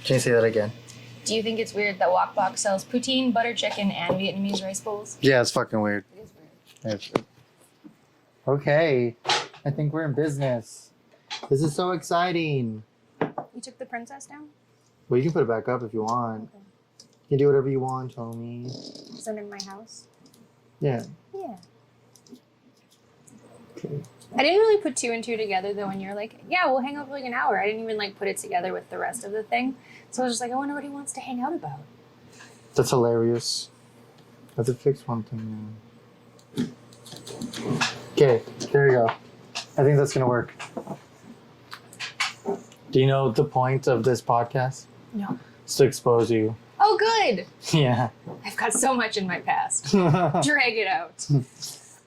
Can you say that again? Do you think it's weird that Wok Bok sells poutine, butter chicken, and Vietnamese rice bowls? Yeah, it's fucking weird. It is weird. Okay, I think we're in business. This is so exciting. You took the princess down? Well, you can put it back up if you want. Okay. You can do whatever you want, Tommy. Is that in my house? Yeah. Yeah. Okay. I didn't really put two and two together though when you're like, yeah, we'll hang out for like an hour. I didn't even like put it together with the rest of the thing. So I was just like, I wonder what he wants to hang out about. That's hilarious. I have to fix one thing now. Okay, there you go. I think that's gonna work. Do you know the point of this podcast? No. It's to expose you. Oh, good. Yeah. I've got so much in my past. Drag it out.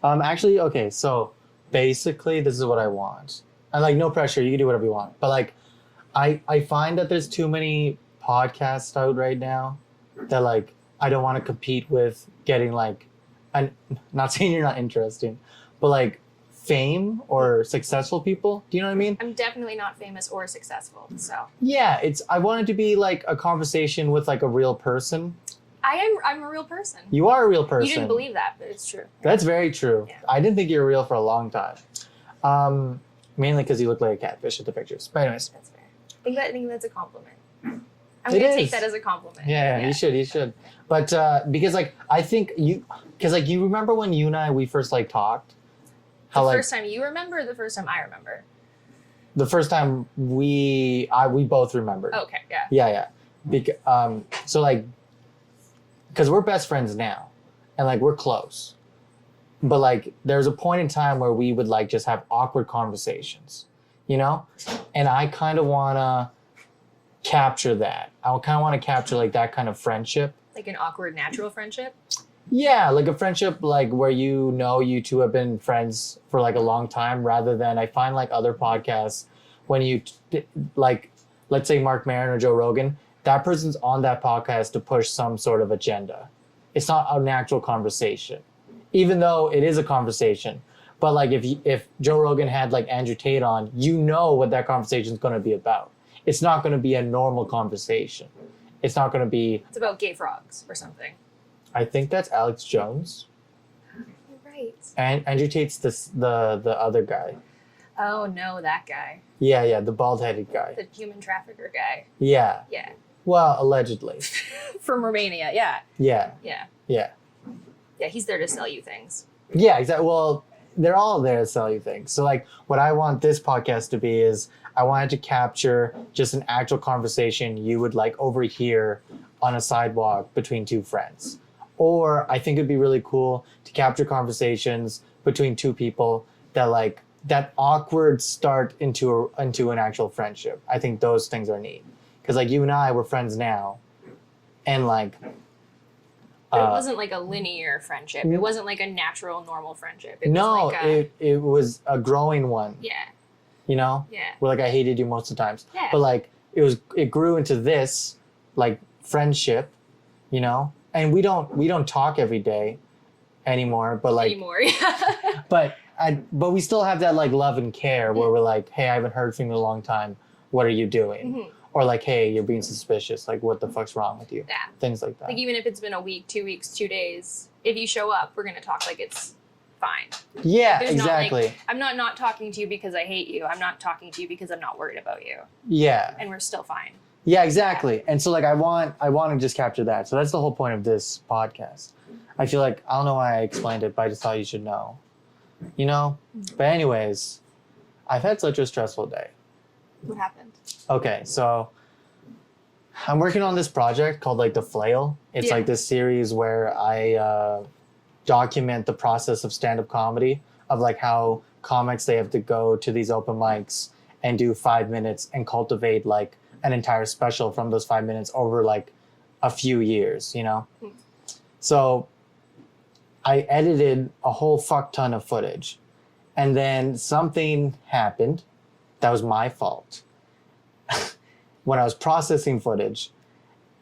Actually, okay, so basically this is what I want. And like, no pressure, you can do whatever you want. But like, I find that there's too many podcasts out right now that like, I don't want to compete with getting like, I'm not saying you're not interesting, but like fame or successful people. Do you know what I mean? I'm definitely not famous or successful, so. Yeah, I want it to be like a conversation with like a real person. I'm a real person. You are a real person. You didn't believe that, but it's true. That's very true. Yeah. I didn't think you were real for a long time. Mainly because you look like a catfish at the pictures. But anyways. That's fair. I think that's a compliment. I'm It going to is. take that as a compliment. Yeah, you should. But because like, I think because like, you remember when you and I, we first like talked? The first time you remember or the first time I remember? The first time we both remembered. Okay, yeah. Yeah. So like, because we're best friends now and like we're close, but like there's a point in time where we would like just have awkward conversations, you know? And I kind of want to capture that. I kind of want to capture like that kind of friendship. Like an awkward natural friendship? Yeah, like a friendship like where you two have been friends for like a long time, rather than I find like other podcasts when like, let's say Mark Maron or Joe Rogan, that person's on that podcast to push some sort of agenda. It's not an actual conversation, even though it is a conversation. But like if Joe Rogan had like Andrew Tate on, you know what that conversation is going to be about. It's not going to be a normal conversation. It's not going to be. It's about gay frogs or something. I think that's Alex Jones. You're right. And Andrew Tate's the other guy. Oh no, that guy. Yeah, the bald-headed guy. The human trafficker guy. Yeah. Yeah. Well, allegedly. From Romania, yeah. Yeah. Yeah. Yeah. Yeah, he's there to sell you things. Yeah, exactly. Well, they're all there to sell you things. So like what I want this podcast to be is I wanted to capture just an actual conversation you would like overhear on a sidewalk between two friends. Or I think it'd be really cool to capture conversations between two people that like that awkward start into an actual friendship. I think those things are neat. Because like you and I, we're friends now. And like But it wasn't like a linear friendship. It wasn't like a natural, normal friendship. It no, was like it was a growing one. Yeah. You know? Yeah. Where like I hated you most of the times. Yeah. But like it grew into this like friendship, you know? And we don't talk every day anymore, but like yeah. but we still have that like love and care where we're like, hey, I haven't heard from you in a long time. What are you doing? Mm-hmm. Or like, hey, you're being suspicious. Like, what the fuck's wrong with you? Yeah. Things like that. Like even if it's been a week, 2 weeks, 2 days, if you show up, we're gonna talk like it's fine. Yeah, There's exactly. Not, like, I'm not talking to you because I hate you. I'm not talking to you because I'm not worried about you. Yeah. And we're still fine. Yeah, exactly. Yeah. And so like I want to just capture that. So that's the whole point of this podcast. I feel like I don't know why I explained it, but I just thought you should know. You know? But anyways, I've had such a stressful day. What happened? Okay, so I'm working on this project called like The Flail. It's like this series where I document the process of stand-up comedy, of like how comics, they have to go to these open mics and do 5 minutes and cultivate like an entire special from those 5 minutes over like a few years, you know? So I edited a whole fuck ton of footage, and then something happened that was my fault when I was processing footage,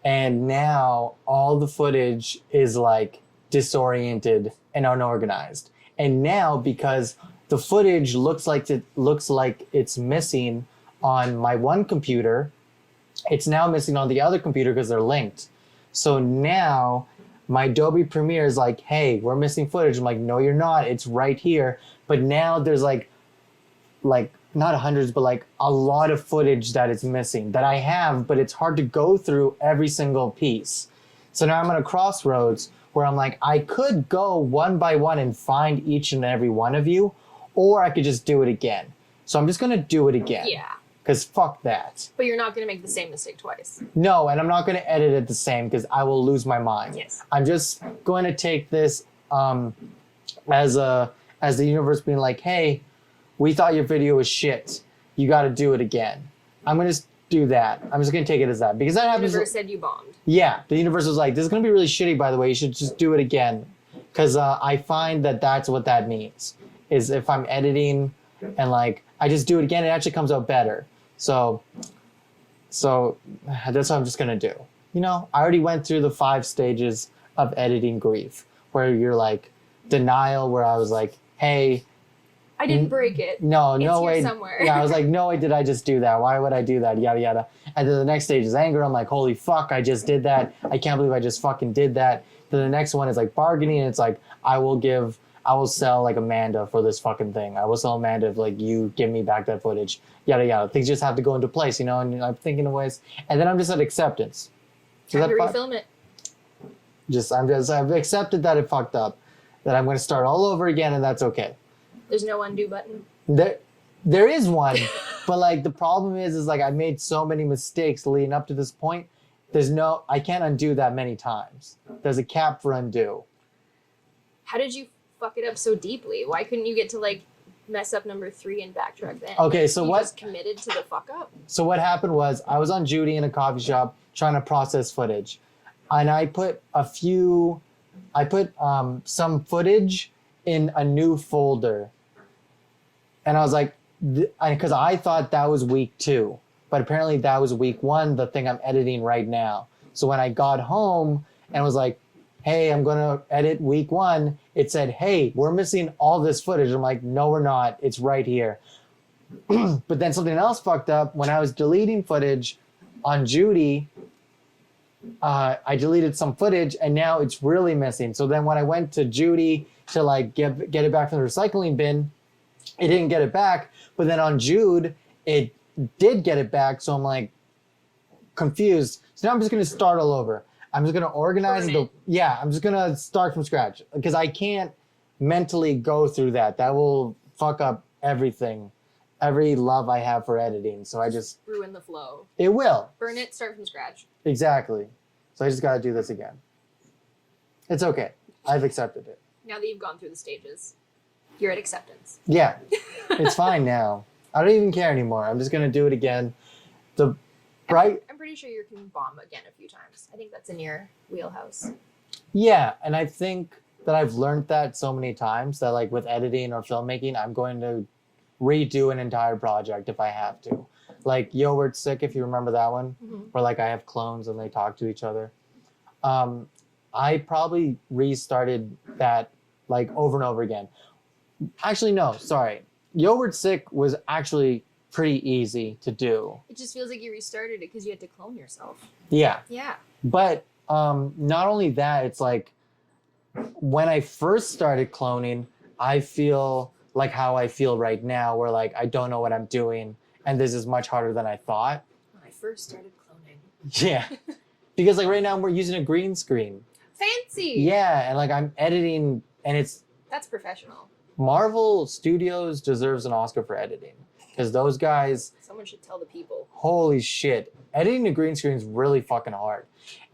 and now all the footage is like disoriented and unorganized. And now because the footage looks like it's missing on my one computer, It's now missing on the other computer because they're linked. So now my Adobe Premiere is like, hey, we're missing footage. I'm like, no, you're not. It's right here. But now there's like not hundreds, but like a lot of footage that it's missing that I have, but it's hard to go through every single piece. So now I'm at a crossroads where I'm like, I could go one by one and find each and every one of you, or I could just do it again. So I'm just going to do it again. Yeah. Because fuck that. But you're not going to make the same mistake twice. No, and I'm not going to edit it the same because I will lose my mind. Yes. I'm just going to take this as the universe being like, hey, we thought your video was shit. You got to do it again. I'm going to do that. I'm just going to take it as that. Because that happens. The universe said you bombed. Yeah. The universe was like, this is going to be really shitty, by the way. You should just do it again. Because I find that that's what that means. Is if I'm editing and like, I just do it again, it actually comes out better. So that's what I'm just going to do. You know, I already went through the 5 stages of editing grief, where you're like denial, where I was like, hey, I didn't break it. no It's here way. somewhere. Yeah, I was like, no way did I just do that. Why would I do that? Yada, yada. And then the next stage is anger. I'm like, holy fuck, I just did that. I can't believe I just fucking did that. Then the next one is like bargaining. And it's like, I will sell like Amanda for this fucking thing. I will sell Amanda if like you give me back that footage. Yada, yada. Things just have to go into place, you know, and I'm thinking of ways. And then I'm just at acceptance. Time to refilm it. I've accepted that it fucked up, that I'm going to start all over again, and that's okay. There's no undo button. There is one, but like the problem is like I made so many mistakes leading up to this point. I can't undo that many times. There's a cap for undo. How did you fuck it up so deeply? Why couldn't you get to like mess up number 3 and backtrack then? Okay, so you what? Just committed to the fuck up. So what happened was I was on Judy in a coffee shop trying to process footage, and I put some footage in a new folder. And I was like, because I thought that was week 2, but apparently that was week 1, the thing I'm editing right now. So when I got home and was like, hey, I'm going to edit week 1, it said, hey, we're missing all this footage. I'm like, no, we're not. It's right here. But then something else fucked up. When I was deleting footage on Judy, I deleted some footage and now it's really missing. So then when I went to Judy to like get it back from the recycling bin, it didn't get it back, but then on Jude, it did get it back. So I'm like confused. So now I'm just going to start all over. I'm just going to organize I'm just going to start from scratch because I can't mentally go through that. That will fuck up everything, every love I have for editing. So I just ruin the flow. It will. Burn it, start from scratch. Exactly. So I just got to do this again. It's okay. I've accepted it. Now that you've gone through the stages, you're at acceptance. Yeah, it's fine now. I don't even care anymore. I'm just going to do it again. I'm pretty sure you can bomb again a few times. I think that's in your wheelhouse. Yeah, and I think that I've learned that so many times that like with editing or filmmaking, I'm going to redo an entire project if I have to. Like Yo, We're Sick, if you remember that one, where like I have clones and they talk to each other. I probably restarted that like over and over again. Actually, no, sorry. Yo, We're Sick was actually pretty easy to do. It just feels like you restarted it because you had to clone yourself. Yeah. Yeah. But not only that, it's like when I first started cloning, I feel like how I feel right now, where like I don't know what I'm doing, and this is much harder than I thought. When I first started cloning. Yeah. Because like right now we're using a green screen. Fancy. Yeah, and like I'm editing, and that's professional. Marvel Studios deserves an Oscar for editing. Because those guys... Someone should tell the people. Holy shit. Editing a green screen is really fucking hard.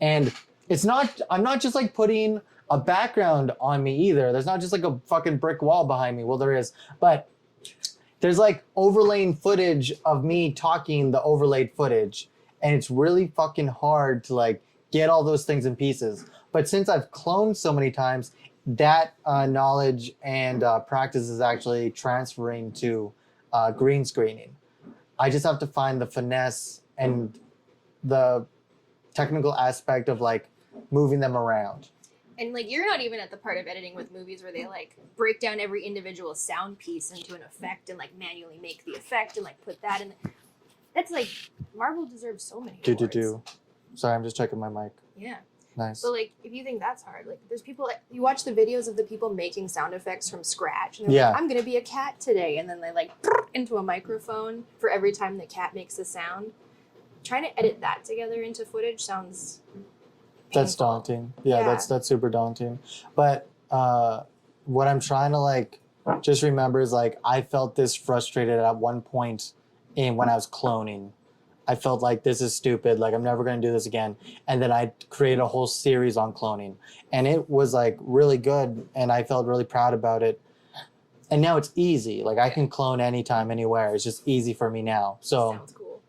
And I'm not just like putting a background on me either. There's not just like a fucking brick wall behind me. Well, there is. But there's like overlaying footage of me talking the overlaid footage. And it's really fucking hard to like get all those things in pieces. But since I've cloned so many times, that knowledge and practice is actually transferring to green screening. I just have to find the finesse and the technical aspect of like moving them around. And like you're not even at the part of editing with movies where they like break down every individual sound piece into an effect and like manually make the effect and like put that in. It's like Marvel deserves so many Do. awards. Sorry, I'm just checking my mic. Yeah. Nice. But like, if you think that's hard, like, there's people. You watch the videos of the people making sound effects from scratch, and they're Yeah. like, "I'm gonna be a cat today," and then they like into a microphone for every time the cat makes a sound. Trying to edit that together into footage sounds. That's painful. daunting. Yeah, Yeah. that's super daunting. But what I'm trying to like just remember is like I felt this frustrated at one point when I was cloning. I felt like this is stupid, like I'm never gonna do this again. And then I created a whole series on cloning. And it was like really good and I felt really proud about it. And now it's easy. Like I can clone anytime, anywhere. It's just easy for me now. So Sounds cool.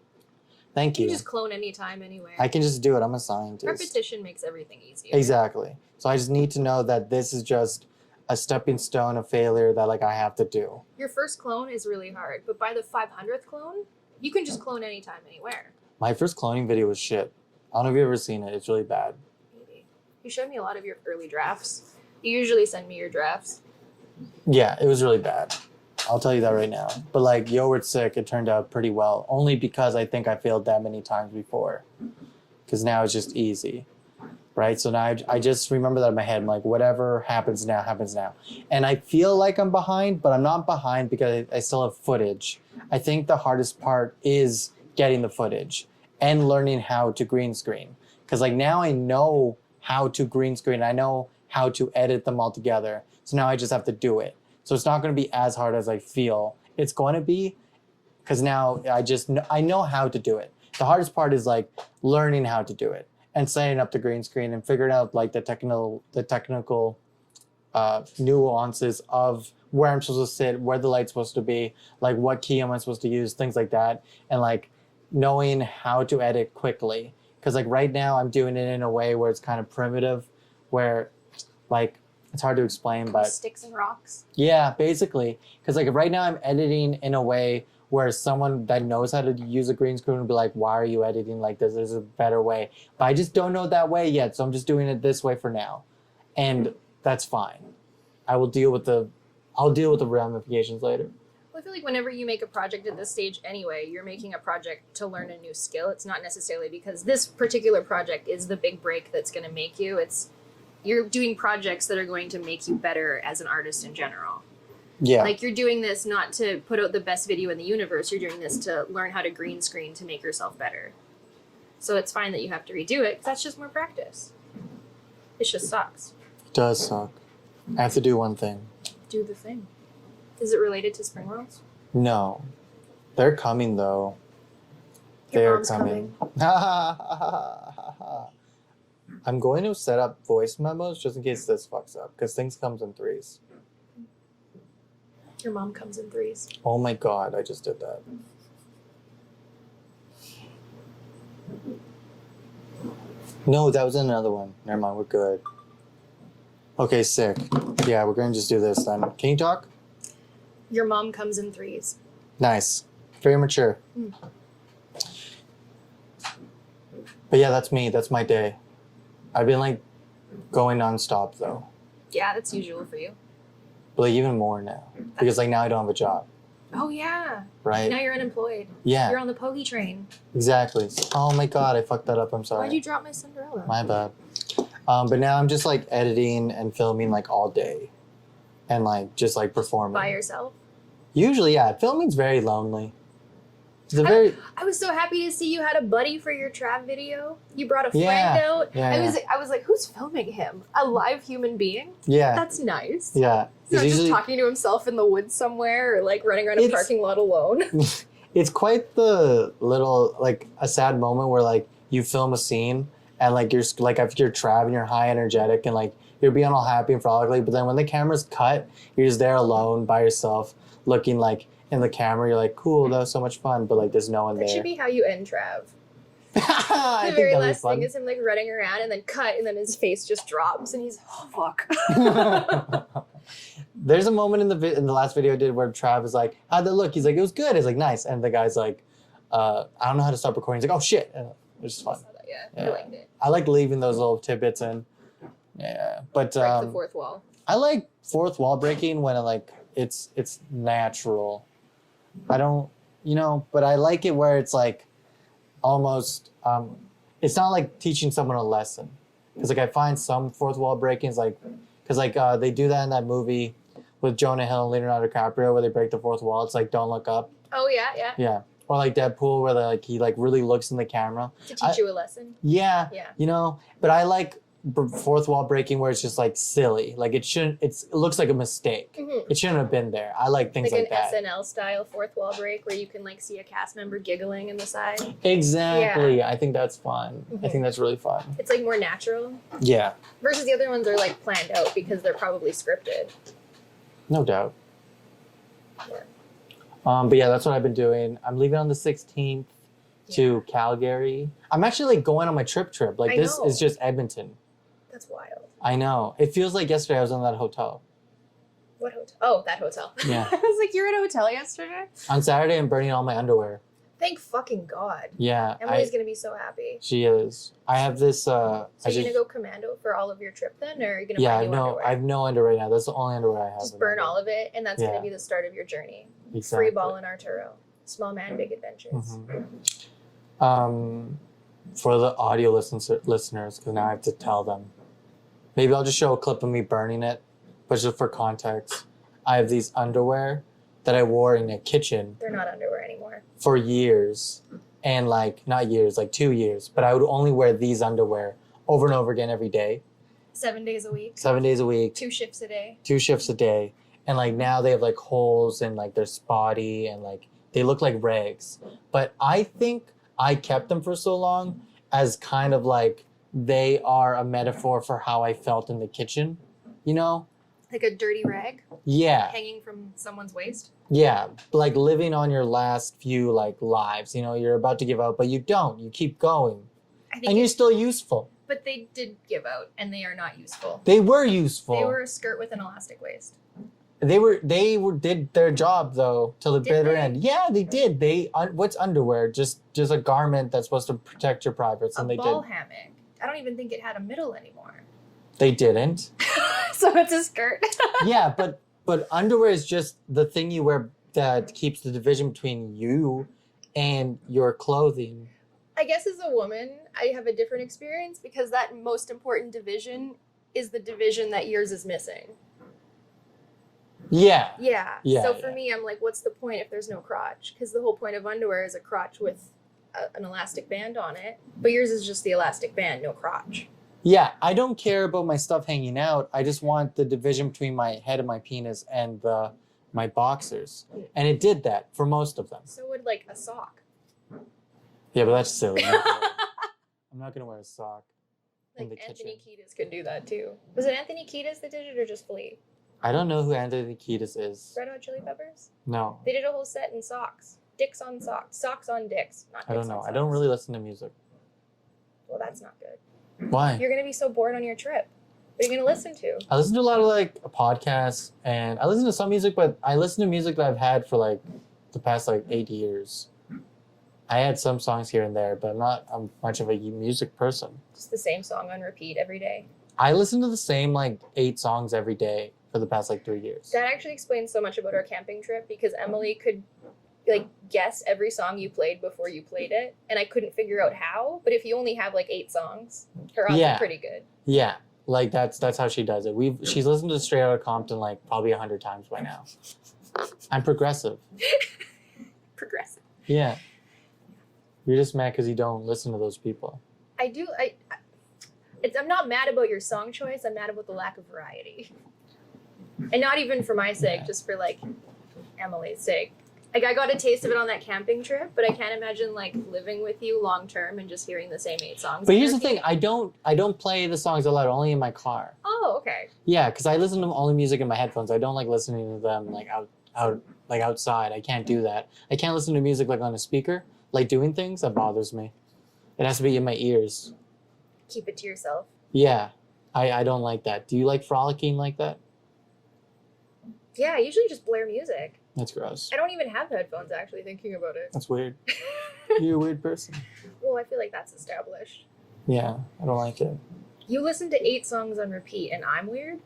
thank You you. can just clone anytime, anywhere. I can just do it. I'm a scientist. Repetition makes everything easier. Exactly. So I just need to know that this is just a stepping stone of failure that like I have to do. Your first clone is really hard, but by the 500th clone, you can just clone anytime, anywhere. My first cloning video was shit. I don't know if you've ever seen it. It's really bad. Maybe. You showed me a lot of your early drafts. You usually send me your drafts. Yeah, it was really bad. I'll tell you that right now. But like Yo, We're Sick, it turned out pretty well. Only because I think I failed that many times before. Because now it's just easy. Right? So now I just remember that in my head. I'm like, whatever happens now, happens now. And I feel like I'm behind, but I'm not behind because I still have footage. I think the hardest part is getting the footage and learning how to green screen. Because like now I know how to green screen. I know how to edit them all together. So now I just have to do it. So it's not going to be as hard as I feel it's going to be. Because now I know how to do it. The hardest part is like learning how to do it and setting up the green screen and figuring out like the technical nuances of where I'm supposed to sit, where the light's supposed to be, like what key am I supposed to use, things like that. And like knowing how to edit quickly. Because like right now I'm doing it in a way where it's kind of primitive, where like it's hard to explain, but Sticks and rocks. yeah, basically. Because like right now I'm editing in a way where someone that knows how to use a green screen would be like, why are you editing like this? There's a better way. But I just don't know that way yet. So I'm just doing it this way for now. And that's fine. I'll deal with the ramifications later. Well, I feel like whenever you make a project at this stage anyway, you're making a project to learn a new skill. It's not necessarily because this particular project is the big break that's going to make you. You're doing projects that are going to make you better as an artist in general. Yeah. Like you're doing this not to put out the best video in the universe. You're doing this to learn how to green screen to make yourself better. So it's fine that you have to redo it. 'Cause that's just more practice. It just sucks. It does suck. I have to do one thing. Do the thing. Is it related to Spring Worlds? No. They're coming though. Your They're mom's coming. I'm going to set up voice memos just in case this fucks up, because things comes in threes. Your mom comes in threes. Oh my god, I just did that. No, that was another one. Never mind, we're good. Okay, sick. Yeah, we're gonna just do this then. Can you talk? Your mom comes in threes. Nice. Very mature. Mm. But yeah, that's me. That's my day. I've been like going nonstop though. Yeah, that's usual for you. But like even more now. Because like now I don't have a job. Oh yeah. Right? Now you're unemployed. Yeah, You're on the pokey train. exactly. Oh my god, I fucked that up. I'm sorry. Why'd you drop my Cinderella? My bad. But now I'm just like editing and filming like all day. And like just like performing. By yourself? Usually, yeah. Filming's very lonely. It's a very I was so happy to see you had a buddy for your trap video. You brought a friend Yeah. out. Yeah, I was like, who's filming him? A live human being? yeah. That's nice. Yeah. He's It's not just usually talking to himself in the woods somewhere or like running around a It's- parking lot alone. it's quite the little like a sad moment where like you film a scene and like you're like if you're Trav and you're high energetic and like you're being all happy and frolicky, but then when the camera's cut, you're just there alone by yourself, looking like in the camera. You're like, cool, that was so much fun, but like there's no one That there. should be how you end Trav. I The think very that'd be last thing fun. is him like running around and then cut and then his face just drops and he's oh fuck. There's a moment in the last video I did where Trav is like, how'd that look? He's like, it was good. He's like, nice. And the guy's like, I don't know how to stop recording. He's like, oh shit. And it was just fun. Yeah, I liked it. I like leaving those little tidbits in. Yeah. But Break the fourth wall. I like fourth wall breaking when it's natural. I don't you know, but I like it where it's like almost, it's not like teaching someone a lesson. Because like I find some fourth wall breakings like, because like they do that in that movie with Jonah Hill and Leonardo DiCaprio where they break the fourth wall. It's like Don't Look Up. Oh yeah. Yeah. Or like Deadpool where like he like really looks in the camera. To teach you a lesson. Yeah. Yeah. You know, but I like fourth wall breaking where it's just like silly. Like it shouldn't, it looks like a mistake. Mm-hmm. It shouldn't have been there. I like things like that. Like an SNL style fourth wall break where you can like see a cast member giggling in the side. Exactly. Yeah. I think that's fun. I think that's really fun. It's like more natural. Yeah. Versus the other ones are like planned out because they're probably scripted. No doubt. Yeah. But yeah, that's what I've been doing. I'm leaving on the 16th to Calgary. I'm actually like going on my trip. Like this is just Edmonton. That's wild. I know. It feels like yesterday I was in that hotel. What hotel? Oh, that hotel. Yeah. I was like, you were at a hotel yesterday? On Saturday, I'm burning all my underwear. Thank fucking God. Yeah. Emily's going to be so happy. She is. I have this... So you're going to go commando for all of your trip then? Or are you going to buy new underwear? I have no underwear right now. That's the only underwear I have. Just burn all of it, and that's going to be the start of your journey. Exactly. Free ball in Arturo. Small man, big adventures. Mm-hmm. For the audio listeners, because now I have to tell them. Maybe I'll just show a clip of me burning it, but just for context. I have these underwear that I wore in a kitchen. They're not underwear anymore. For years. And like, not years, like 2 years. But I would only wear these underwear over and over again every day. 7 days a week. 7 days a week. 2 shifts a day. 2 shifts a day. And like now they have like holes and like they're spotty and like they look like rags. But I think I kept them for so long as kind of like they are a metaphor for how I felt in the kitchen, you know? Like a dirty rag? Yeah. Hanging from someone's waist? Yeah. Like living on your last few like lives, you know, you're about to give out, but you don't. You keep going. And you're still useful. But they did give out and they are not useful. They were useful. They were a skirt with an elastic waist. They did their job though till the bitter end. Yeah, they did. What's underwear? Just a garment that's supposed to protect your privates, and they did. A ball hammock. I don't even think it had a middle anymore. They didn't. So it's a skirt. Yeah, but underwear is just the thing you wear that keeps the division between you and your clothing. I guess as a woman, I have a different experience because that most important division is the division that yours is missing. Yeah. Yeah. Yeah. So for me, I'm like, what's the point if there's no crotch? Because the whole point of underwear is a crotch with an elastic band on it. But yours is just the elastic band, no crotch. Yeah, I don't care about my stuff hanging out. I just want the division between my head and my penis and my boxers. And it did that for most of them. So would like a sock. Yeah, but that's silly. I'm not gonna wear a sock in the Like Anthony kitchen. Kiedis could do that too. Was it Anthony Kiedis that did it or just Flea? I don't know who Anthony Kiedis is. Red Hot Chili Peppers? No, They did a whole set in socks. Dicks on socks. Socks on dicks. Not dicks I don't know. on I don't socks. really listen to music. Well, that's not good. Why? You're going to be so bored on your trip. What are you going to listen to? I listen to a lot of like podcasts and I listen to some music, but I listen to music that I've had for like the past like 8 years. I had some songs here and there, but I'm not much of a music person. Just the same song on repeat every day. I listen to the same like 8 songs every day for the past like 3 years. That actually explains so much about our camping trip because Emily could like guess every song you played before you played it, and I couldn't figure out how. But if you only have like 8 songs, her odds are pretty good. Yeah, like that's how she does it. She's listened to Straight Outta Compton like probably 100 times by now. I'm progressive. Progressive. Yeah. You're just mad because you don't listen to those people. I do. I'm not mad about your song choice. I'm mad about the lack of variety. And not even for my sake, just for like Emily's sake. Like I got a taste of it on that camping trip, but I can't imagine like living with you long term and just hearing the same 8 songs. But here's the thing, I don't play the songs aloud, only in my car. Oh, okay. Yeah, because I listen to only music in my headphones. I don't like listening to them like outside. I can't do that. I can't listen to music like on a speaker, like doing things. That bothers me. It has to be in my ears. Keep it to yourself. Yeah, I don't like that. Do you like frolicking like that? Yeah, I usually just blare music. That's gross. I don't even have headphones, actually, thinking about it. That's weird. You're a weird person. Well, I feel like that's established. Yeah, I don't like it. You listen to 8 songs on repeat, and I'm weird?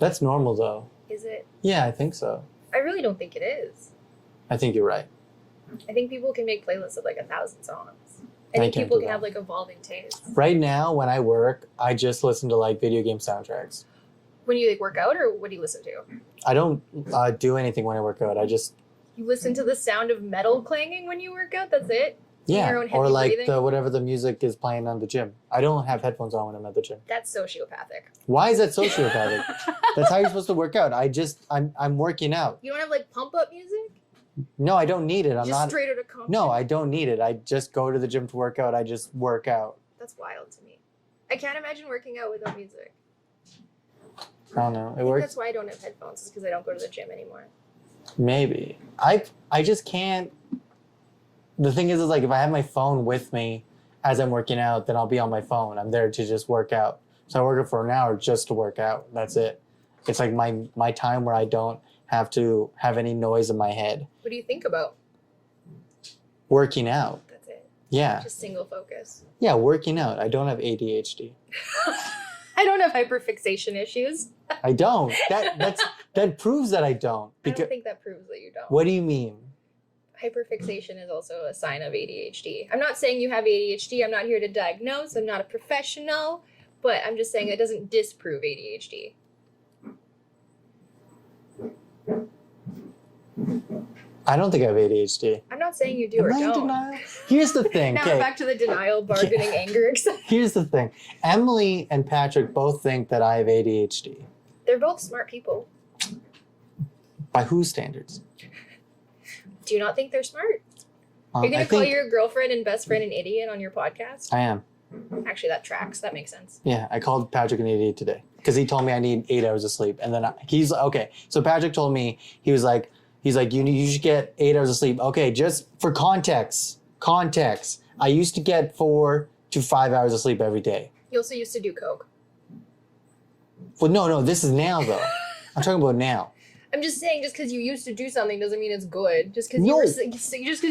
That's normal, though. Is it? Yeah, I think so. I really don't think it is. I think you're right. I think people can make playlists of like 1,000 songs. I I think can't people do can that. have like evolving tastes. Right now, when I work, I just listen to like video game soundtracks. When you like work out, or what do you listen to? I don't do anything when I work out. I just You listen to the sound of metal clanging when you work out. That's it. Your own or heavy like breathing? whatever the music is playing on the gym. I don't have headphones on when I'm at the gym. That's sociopathic. Why is that sociopathic? That's how you're supposed to work out. I'm working out. You don't have like pump up music? No, I don't need it. I'm Just not. straight out of Compton? No, I don't need it. I just go to the gym to work out. I just work out. That's wild to me. I can't imagine working out without music. I don't know. I It think works. that's why I don't have headphones, is because I don't go to the gym anymore. Maybe. I just can't. The thing is like if I have my phone with me as I'm working out, then I'll be on my phone. I'm there to just work out. So I work for an hour just to work out. That's it. It's like my time where I don't have to have any noise in my head. What do you think about? Working out. That's it. Yeah. Just single focus. Yeah, working out. I don't have ADHD. I don't have hyperfixation issues. I don't. That proves that I don't. I don't think that proves that you don't. What do you mean? Hyperfixation is also a sign of ADHD. I'm not saying you have ADHD. I'm not here to diagnose. I'm not a professional. But I'm just saying it doesn't disprove ADHD. I don't think I have ADHD. I'm not saying you do Am or I in don't. denial? Here's the thing. Now Okay. back to the denial, bargaining, anger, etc. Here's the thing. Emily and Patrick both think that I have ADHD. They're both smart people. By whose standards? Do you not think they're smart? You're going I to call think your girlfriend and best friend an idiot on your podcast? I am. Actually, that tracks. That makes sense. Yeah, I called Patrick an idiot today because he told me I need 8 hours of sleep, and then he's okay. So Patrick told me he's like you should get 8 hours of sleep. Okay, just for context. I used to get 4 to 5 hours of sleep every day. You also used to do coke. Well, no, this is now though. I'm talking about now. I'm just saying, just because you used to do something doesn't mean it's good. Just because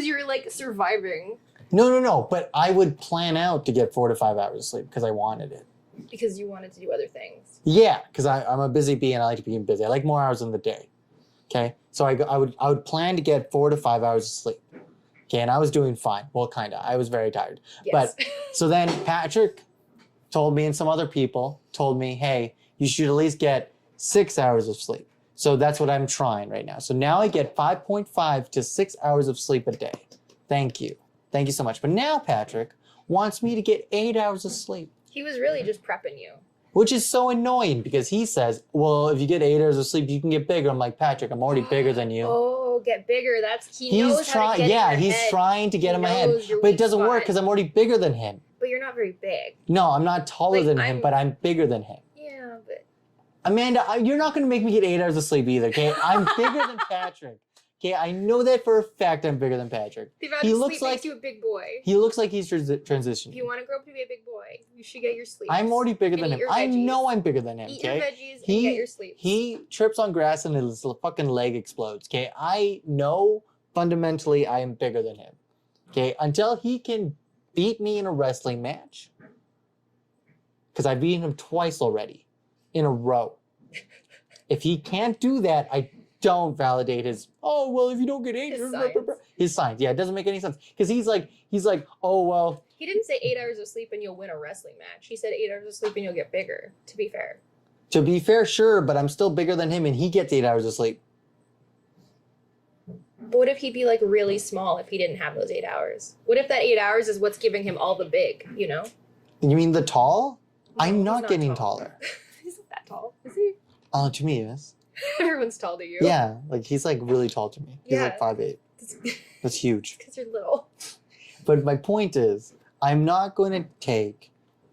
you were like surviving. No. But I would plan out to get 4 to 5 hours of sleep because I wanted it. Because you wanted to do other things. Yeah, because I'm a busy bee and I like to be busy. I like more hours in the day. Okay, so I would plan to get 4 to 5 hours of sleep. Okay, and I was doing fine. Well, kinda. I was very tired. Yes. But so then Patrick told me and some other people told me, hey, you should at least get 6 hours of sleep. So that's what I'm trying right now. So now I get 5.5 to 6 hours of sleep a day. Thank you so much. But now Patrick wants me to get 8 hours of sleep. He was really just prepping you. Which is so annoying because he says, well, if you get 8 hours of sleep, you can get bigger. I'm like, Patrick, I'm already bigger than you. Oh, get bigger. He knows how to get in your he's head. trying to get He in my head. knows your But it weak doesn't work spot. because I'm already bigger than him. But you're not very big. No, I'm not taller Like, than him, but I'm bigger than him. Yeah, but Amanda, you're not going to make me get 8 hours of sleep either, okay? I'm bigger than Patrick. Okay, I know that for a fact I'm bigger than Patrick. the amount He of looks sleep like makes you a big boy. he looks like he's If transitioning. you want to grow up to be a big boy, you should get your sleep. I'm already bigger than eat him. your I veggies. know I'm bigger than him, Eat your okay? veggies and He- get your sleep. He trips on grass and his fucking leg explodes, okay? I know fundamentally I am bigger than him, okay? Until he can beat me in a wrestling match, because I've beaten him twice already in a row. If he can't do that, I don't validate his, oh, well, if you don't get 8, His science. his science. Yeah, it doesn't make any sense. Because he's like, oh, well, He didn't say 8 hours of sleep and you'll win a wrestling match. He said 8 hours of sleep and you'll get bigger, to be fair. to be fair, sure, but I'm still bigger than him and he gets 8 hours of sleep. But what if he'd be like really small if he didn't have those 8 hours? What if that 8 hours is what's giving him all the big, you know? You mean the tall? No, I'm he's not getting tall. taller. He's not that tall, is he? Oh, to me, yes. Everyone's tall to you. Yeah, like he's like really tall to me. He's like Yeah. 5'8". That's huge. Because you're little. But my point is, I'm not going to take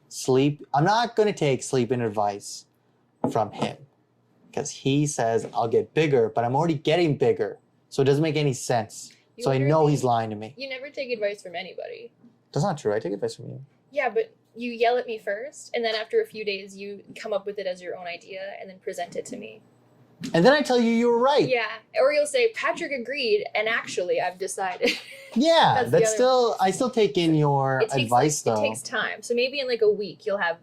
sleep in advice from him. Because he says I'll get bigger, but I'm already getting bigger. So it doesn't make any sense. You So I know literally- he's lying to me. You never take advice from anybody. That's not true. I take advice from you. Yeah, but you yell at me first, and then after a few days, you come up with it as your own idea and then present it to me. And then I tell you were right. Yeah, or you'll say, Patrick agreed, and actually, I've decided. Yeah, That's the other- I still take in your It takes, advice like, though. It takes time. So maybe in like a week, you'll have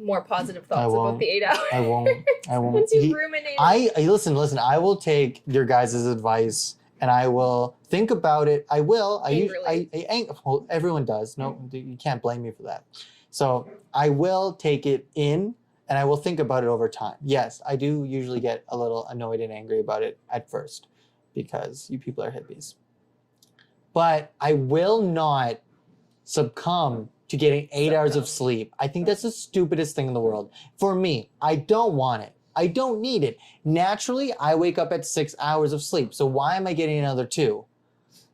more positive thoughts about won't. the 8 hours. I won't. Once you've ruminated. Listen, I will take your guys' advice and I will think about it. I will. Angrily. Well, everyone does. No, you can't blame me for that. So I will take it in, and I will think about it over time. Yes, I do usually get a little annoyed and angry about it at first, because you people are hippies. But I will not succumb to getting 8 hours of sleep. I think that's the stupidest thing in the world. For me, I don't want it. I don't need it. Naturally, I wake up at 6 hours of sleep. So why am I getting another 2?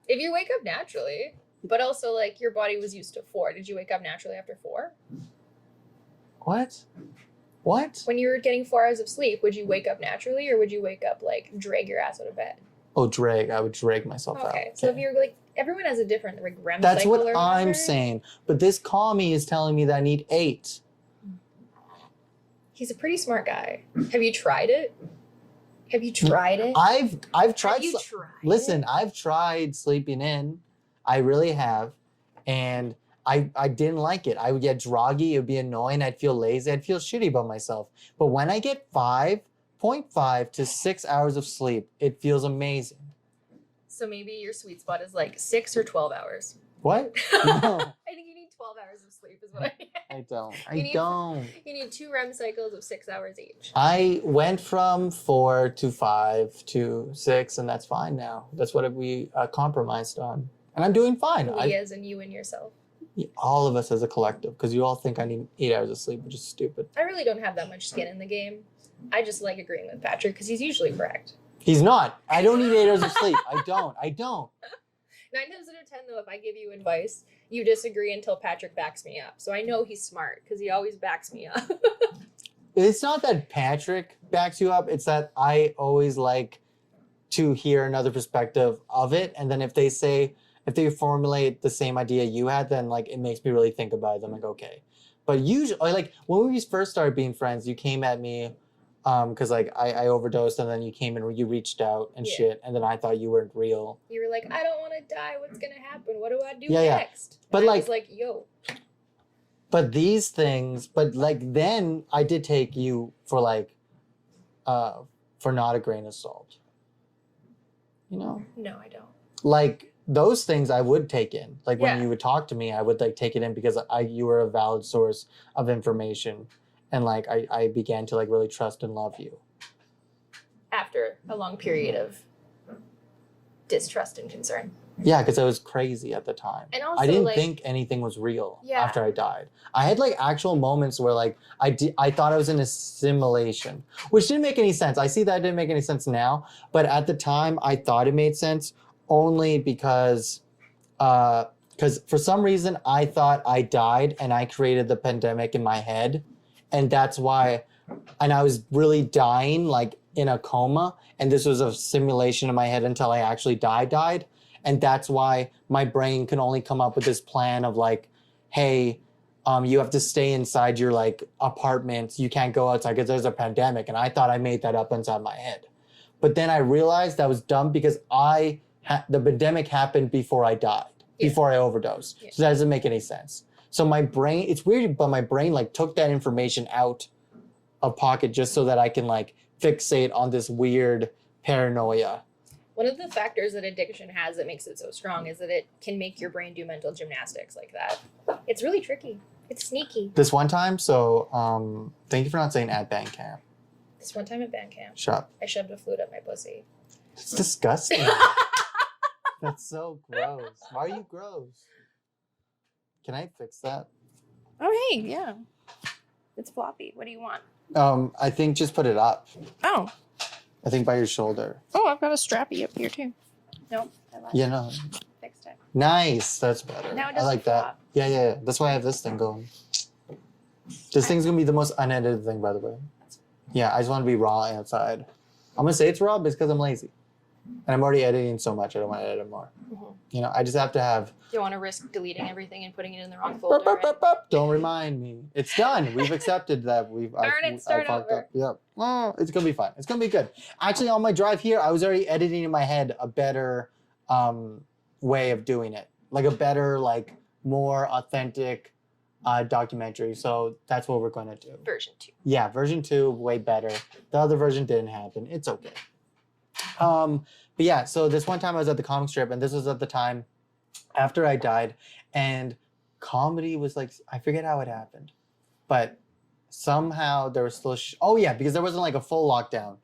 If you wake up naturally, but also like your body was used to 4. Did you wake up naturally after 4? What? What? When you were getting 4 hours of sleep, would you wake up naturally or would you wake up like drag your ass out of bed? Oh, drag. I would drag myself out. Okay. So if you're like, everyone has a different like REM That's cycle what or I'm whatever. saying. But this call me is telling me that I need 8. He's a pretty smart guy. Have you tried it? Have you tried it? I've tried. Have you tried Listen, it? I've tried sleeping in. I really have, and I didn't like it. I would get groggy. It would be annoying. I'd feel lazy. I'd feel shitty about myself. But when I get 5.5 to 6 hours of sleep, it feels amazing. So maybe your sweet spot is like 6 or 12 hours. What? No, I think you need 12 hours of sleep is what I don't. You I need- don't. You need 2 REM cycles of 6 hours each. I went from 4 to 5 to 6, and that's fine now. That's what we compromised on, and I'm doing fine. We as in you and yourself. All of us as a collective, because you all think I need 8 hours of sleep, which is stupid. I really don't have that much skin in the game. I just like agreeing with Patrick because he's usually correct. He's not. I don't need 8 hours of sleep. I don't. 9 times out of 10, though, if I give you advice, you disagree until Patrick backs me up. So I know he's smart because he always backs me up. It's not that Patrick backs you up. It's that I always like to hear another perspective of it. And then if they formulate the same idea you had, then like it makes me really think about it. I'm like, okay. But usually, like when we first started being friends, you came at me because like I overdosed, and then you came and you reached out and shit, and then I thought you weren't real. You were like, I don't want to die. What's gonna happen? What do I do Yeah. next? But And I like- was like, yo, But these things, but like then I did take you for like, for not a grain of salt. You know, no, I don't. like those things I would take in. Like when Yeah. you would talk to me, I would like take it in because you were a valid source of information, and like I began to like really trust and love you. After a long period of distrust and concern. Yeah, because I was crazy at the time. And also, I didn't like, think anything was real Yeah. after I died. I had like actual moments where like I thought I was in a simulation, which didn't make any sense. I see that it didn't make any sense now, but at the time I thought it made sense only because for some reason I thought I died and I created the pandemic in my head, and that's why, and I was really dying like in a coma, and this was a simulation in my head until I actually died. And that's why my brain can only come up with this plan of like, hey, you have to stay inside your like apartment. You can't go outside because there's a pandemic. And I thought I made that up inside my head. But then I realized that was dumb because the pandemic happened before I died, before I overdosed. Yeah. So that doesn't make any sense. So my brain, it's weird, but my brain like took that information out of pocket just so that I can like fixate on this weird paranoia. One of the factors that addiction has that makes it so strong is that it can make your brain do mental gymnastics like that. It's really tricky. It's sneaky. This one time, so thank you for not saying at band camp. This one time at band camp, Shut. I shoved a flute up my pussy. It's disgusting. That's so gross. Why are you gross? Can I fix that? Oh, hey, yeah. It's floppy. What do you want? I think just put it up. Oh. I think by your shoulder. Oh, I've got a strappy up here, too. Nope. I lied. Yeah, no. Fixed it. Nice. That's better. Now it I doesn't like that. flop. Yeah. That's why I have this thing going. This thing's gonna be the most unedited thing, by the way. Yeah, I just want to be raw outside. I'm gonna say it's raw, but it's because I'm lazy. And I'm already editing so much, I don't want to edit more. Mhm. You know, I just have to have. You want to risk deleting everything and putting it in the wrong Burp, folder, burp, right? burp, burp. Don't remind me. It's done. We've accepted that. Start fucked over. up. Yep. Oh, it's gonna be fun. It's gonna be good. Actually, on my drive here, I was already editing in my head a better way of doing it, like a better, like more authentic documentary. So that's what we're gonna do. Version 2. Yeah, version 2, way better. The other version didn't happen. It's okay. But yeah, so this one time I was at the comic strip, and this was at the time after I died, and comedy was like, I forget how it happened, but somehow there was still oh yeah, because there wasn't like a full lockdown.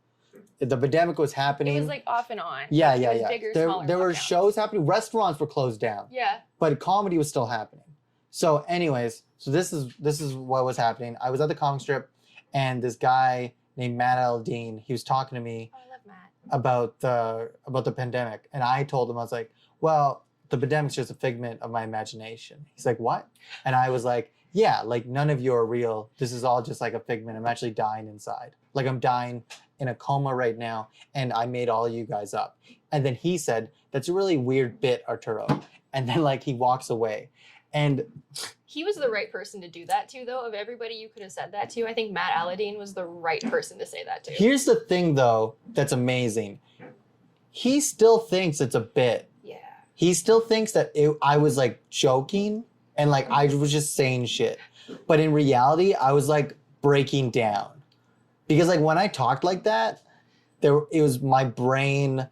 The pandemic was happening. It was like off and on. Yeah, Like, yeah, it was yeah. Bigger, there smaller there were lockdowns. shows happening. Restaurants were closed down. Yeah. But comedy was still happening. So anyways, so this is what was happening. I was at the comic strip, and this guy named Matt Aldean, he was talking to me Oh, I love Matt. about the pandemic, and I told him, I was like, well, the pandemic's just a figment of my imagination. He's like, what? And I was like, yeah, like none of you are real. This is all just like a figment. I'm actually dying inside. Like I'm dying in a coma right now, and I made all you guys up. And then he said, that's a really weird bit, Arturo. And then like he walks away. And He was the right person to do that to, though. Of everybody you could have said that to, I think Matt Alladine was the right person to say that to. here's the thing though, that's amazing. He still thinks it's a bit. Yeah. He still thinks that I was like joking and like I was just saying shit. But in reality, I was like breaking down. Because like when I talked like that, it was my brain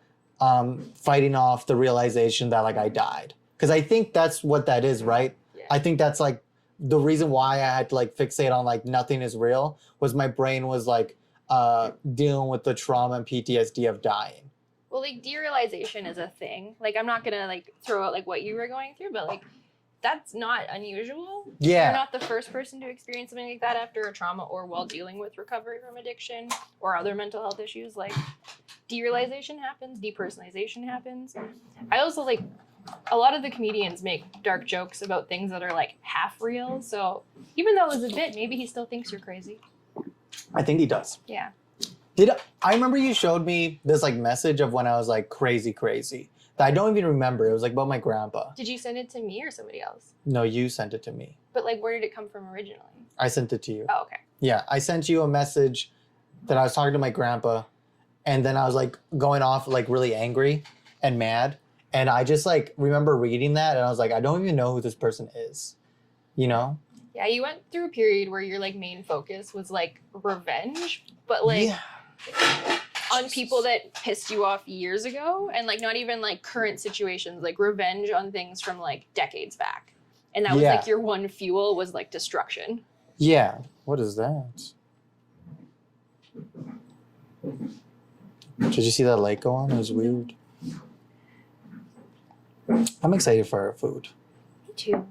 fighting off the realization that like I died. Because I think that's what that is, right? Yeah. I think that's like the reason why I had to like fixate on like nothing is real was my brain was like dealing with the trauma and PTSD of dying. Well, like, derealization is a thing. Like, I'm not gonna like throw out like what you were going through, but like, that's not unusual. Yeah. You're not the first person to experience something like that after a trauma or while dealing with recovery from addiction or other mental health issues. Like, derealization happens, depersonalization happens. I also like a lot of the comedians make dark jokes about things that are like half real. So even though it was a bit, maybe he still thinks you're crazy. I think he does. Yeah. I remember you showed me this like message of when I was like crazy that I don't even remember. It was like about my grandpa. Did you send it to me or somebody else? No, you sent it to me. But like, where did it come from originally? I sent it to you. Oh, okay. Yeah, I sent you a message that I was talking to my grandpa, and then I was like going off like really angry and mad. And I just like remember reading that, and I was like, I don't even know who this person is, you know? Yeah, you went through a period where your like main focus was like revenge, but like Yeah. on people that pissed you off years ago, and like not even like current situations, like revenge on things from like decades back. And that was Yeah. like your one fuel was like destruction. Yeah. What is that? Did you see that light go on? It was weird. I'm excited for our food. Me too.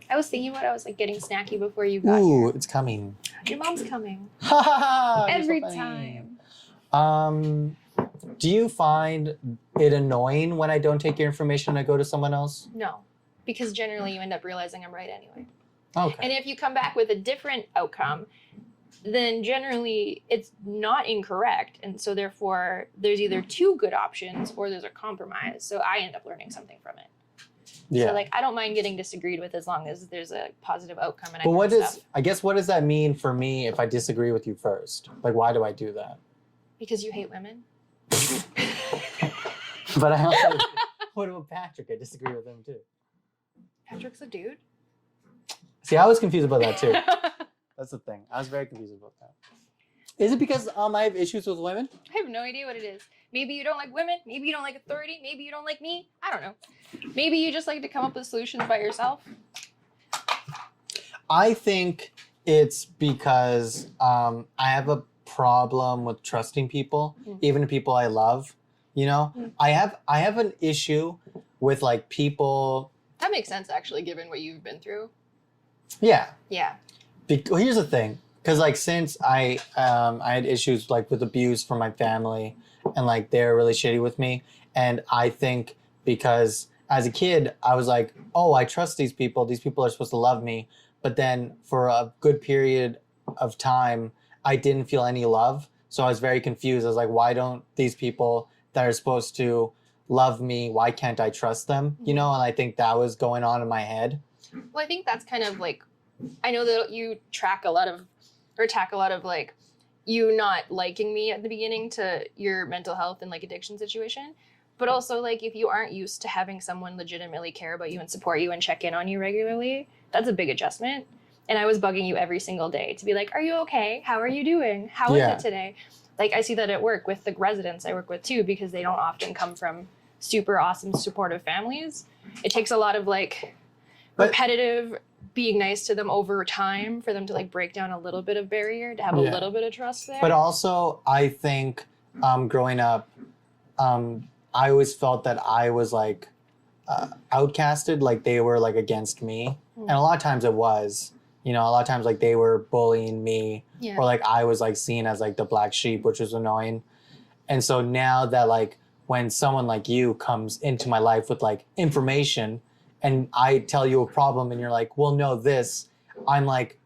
I was thinking about I was like getting snacky before you got Ooh, here. it's coming. Your mom's coming. Ha ha ha! You're so Every funny. time. Do you find it annoying when I don't take your information and I go to someone else? No. Because generally you end up realizing I'm right anyway. Okay. And if you come back with a different outcome, then generally it's not incorrect. And so therefore there's either two good options or there's a compromise. So I end up learning something from it. Yeah. So like I don't mind getting disagreed with as long as there's a positive outcome and I But what learn does stuff. I guess what does that mean for me if I disagree with you first? Like why do I do that? Because you hate women. But I also what about Patrick? I disagree with him too. Patrick's a dude. See, I was confused about that too. That's the thing. I was very confused about that. Is it because I have issues with women? I have no idea what it is. Maybe you don't like women. Maybe you don't like authority. Maybe you don't like me. I don't know. Maybe you just like to come up with solutions by yourself. I think it's because I have a problem with trusting people, even the people I love. You know, I have an issue with like people. That makes sense, actually, given what you've been through. Yeah. Yeah. Here's the thing, because like since I had issues like with abuse from my family, and like they're really shitty with me, and I think because as a kid I was like, oh, I trust these people. These people are supposed to love me, but then for a good period of time I didn't feel any love, so I was very confused. I was like, why don't these people that are supposed to love me, why can't I trust them? You know, and I think that was going on in my head. Well, I think that's kind of like, I know that you attack a lot of like you not liking me at the beginning to your mental health and like addiction situation. But also like if you aren't used to having someone legitimately care about you and support you and check in on you regularly, that's a big adjustment. and I was bugging you every single day to be like, are you okay? How are you doing? How is it today? Like, I see that at work with the residents I work with too, because they don't often come from super awesome, supportive families. It takes a lot of like repetitive being nice to them over time for them to like break down a little bit of barrier, to have a little bit of trust there. But also, I think growing up, I always felt that I was like outcasted, like they were like against me. And a lot of times it was, you know, a lot of times like they were bullying me or like I was like seen as like the black sheep, which was annoying. And so now that like when someone like you comes into my life with like information and I tell you a problem and you're like, well, no, this, I'm like,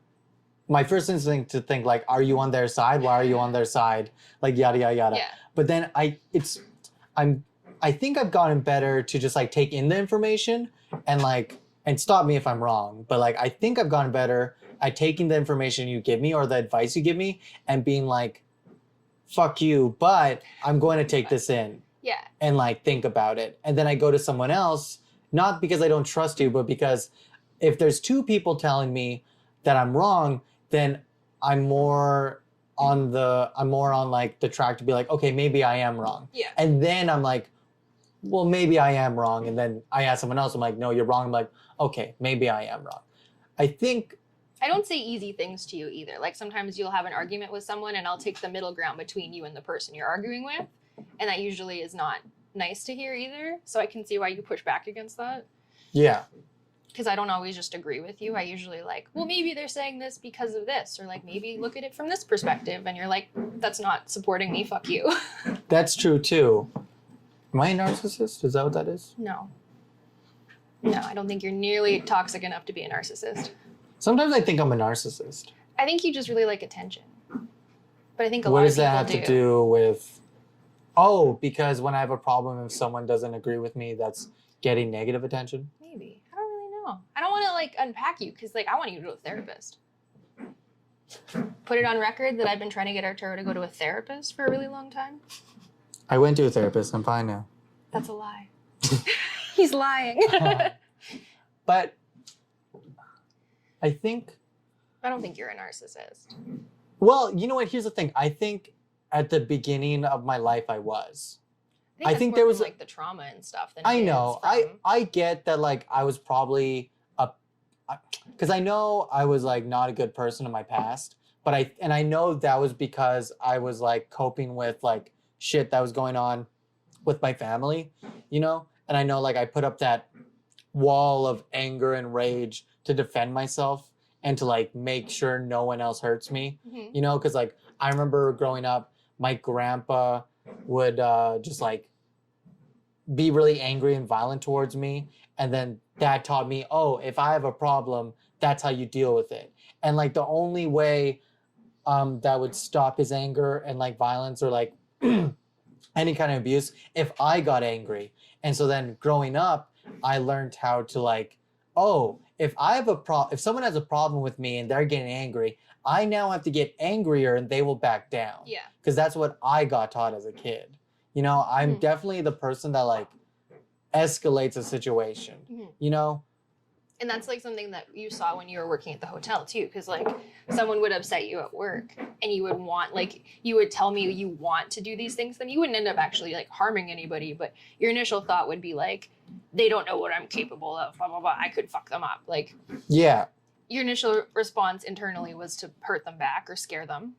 my first instinct to think like, are you on their side? Why are you on their side? Like yada, yada, yada. Yeah. But then I think I've gotten better to just like take in the information and stop me if I'm wrong. But like, I think I've gotten better at taking the information you give me or the advice you give me and being like, fuck you, but I'm going to take this in. Yeah. And like think about it. And then I go to someone else, not because I don't trust you, but because if there's two people telling me that I'm wrong, then I'm more on like the track to be like, okay, maybe I am wrong. Yeah. And then I'm like, well, maybe I am wrong. And then I ask someone else, I'm like, no, you're wrong. I'm like, okay, maybe I am wrong. I don't say easy things to you either. Like sometimes you'll have an argument with someone and I'll take the middle ground between you and the person you're arguing with. And that usually is not nice to hear either. So I can see why you push back against that. Yeah. Because I don't always just agree with you. I usually like, well, maybe they're saying this because of this. Or like, maybe look at it from this perspective. And you're like, that's not supporting me. Fuck you. That's true too. Am I a narcissist? Is that what that is? No, I don't think you're nearly toxic enough to be a narcissist. Sometimes I think I'm a narcissist. I think you just really like attention. But I think a lot of people do. What does that have to do with... Oh, because when I have a problem, if someone doesn't agree with me, that's getting negative attention? Maybe. I don't really know. I don't want to like unpack you because like I want you to go to a therapist. Put it on record that I've been trying to get Arturo to go to a therapist for a really long time. I went to a therapist. I'm fine now. That's a lie. He's lying. But I don't think you're a narcissist. Well, you know what? Here's the thing. I think at the beginning of my life, I was. I think there was like the trauma and stuff. I know. I get that. Like I was probably because I know I was like not a good person in my past, but I know that was because I was like coping with like shit that was going on with my family, you know? And I know like I put up that wall of anger and rage to defend myself and to like make sure no one else hurts me, you know? Because like I remember growing up, my grandpa would just like be really angry and violent towards me. And then that taught me, oh, if I have a problem, that's how you deal with it. And like the only way that would stop his anger and like violence or like any kind of abuse, if I got angry. And so then growing up, I learned how to like, oh, if someone has a problem with me and they're getting angry, I now have to get angrier and they will back down. Yeah. Because that's what I got taught as a kid. You know, I'm definitely the person that like escalates a situation, you know? And that's like something that you saw when you were working at the hotel too. Cause like someone would upset you at work and you would want, like, you would tell me you want to do these things, then you wouldn't end up actually like harming anybody. But your initial thought would be like, they don't know what I'm capable of, blah, blah, blah. I could fuck them up. Like, yeah. Your initial response internally was to hurt them back or scare them.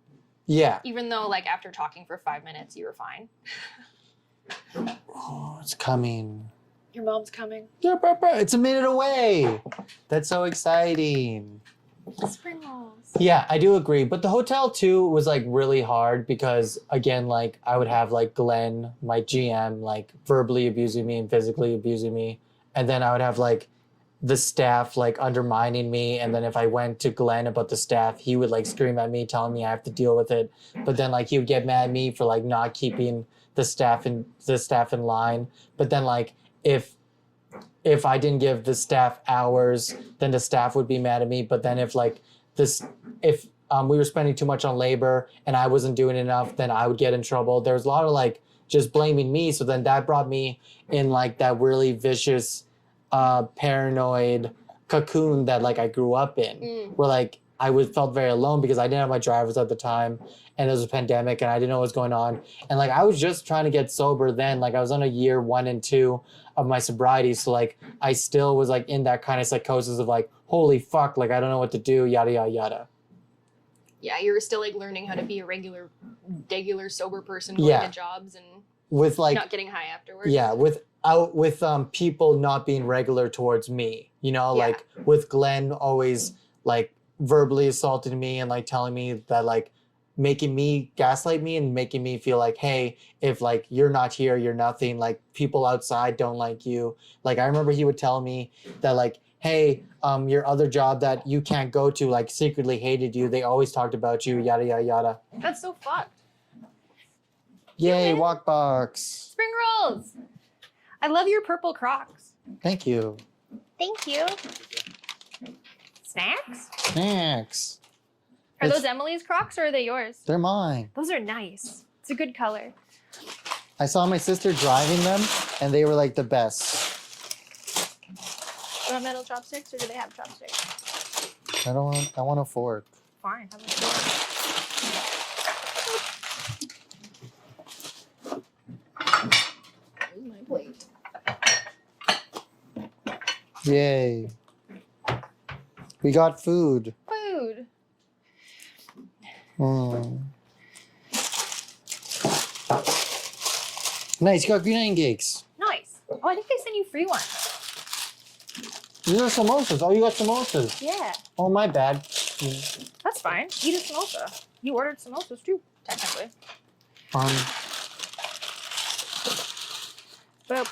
Yeah. Even though like after talking for 5 minutes, you were fine. Oh, it's coming. Your mom's coming. It's a minute away. That's so exciting. Spring rolls. Yeah, I do agree. But the hotel too was like really hard because again, like I would have like Glenn, my GM, like verbally abusing me and physically abusing me. And then I would have like the staff like undermining me. And then if I went to Glenn about the staff, he would like scream at me, telling me I have to deal with it. But then like he would get mad at me for like not keeping the staff in line. But then like if I didn't give the staff hours, then the staff would be mad at me. But then if we were spending too much on labor and I wasn't doing enough, then I would get in trouble. There was a lot of like just blaming me. So then that brought me in like that really vicious, paranoid cocoon that like I grew up in, where like I felt very alone because I didn't have my drivers at the time, and there was a pandemic, and I didn't know what was going on, and like I was just trying to get sober then. Like I was on a year 1 and 2 of my sobriety, so like I still was like in that kind of psychosis of like, holy fuck, like I don't know what to do, yada yada yada. Yeah, you were still like learning how to be a regular sober person, going to jobs and with like not getting high afterwards. Yeah, with people not being regular towards me, you know, like with Glenn always like verbally assaulting me and like telling me that like making me gaslight me and making me feel like, hey, if like you're not here, you're nothing, like people outside don't like you. Like I remember he would tell me that like, hey, your other job that you can't go to like secretly hated you. They always talked about you, yada yada yada. That's so fucked. Yay, walk box. Spring rolls. I love your purple Crocs. Thank you. Thank you. Snacks? Snacks. Are those Emily's Crocs or are they yours? They're mine. Those are nice. It's a good color. I saw my sister driving them, and they were like the best. Do you want metal chopsticks or do they have chopsticks? I want a fork. Fine, have a fork. Here's my plate. Yay. We got food. Food. Nice, you got green onion cakes. Nice. Oh, I think they sent you free ones. These are samosas. Oh, you got samosas. Yeah. Oh, my bad. That's fine. Eat a samosa. You ordered samosas too, technically. But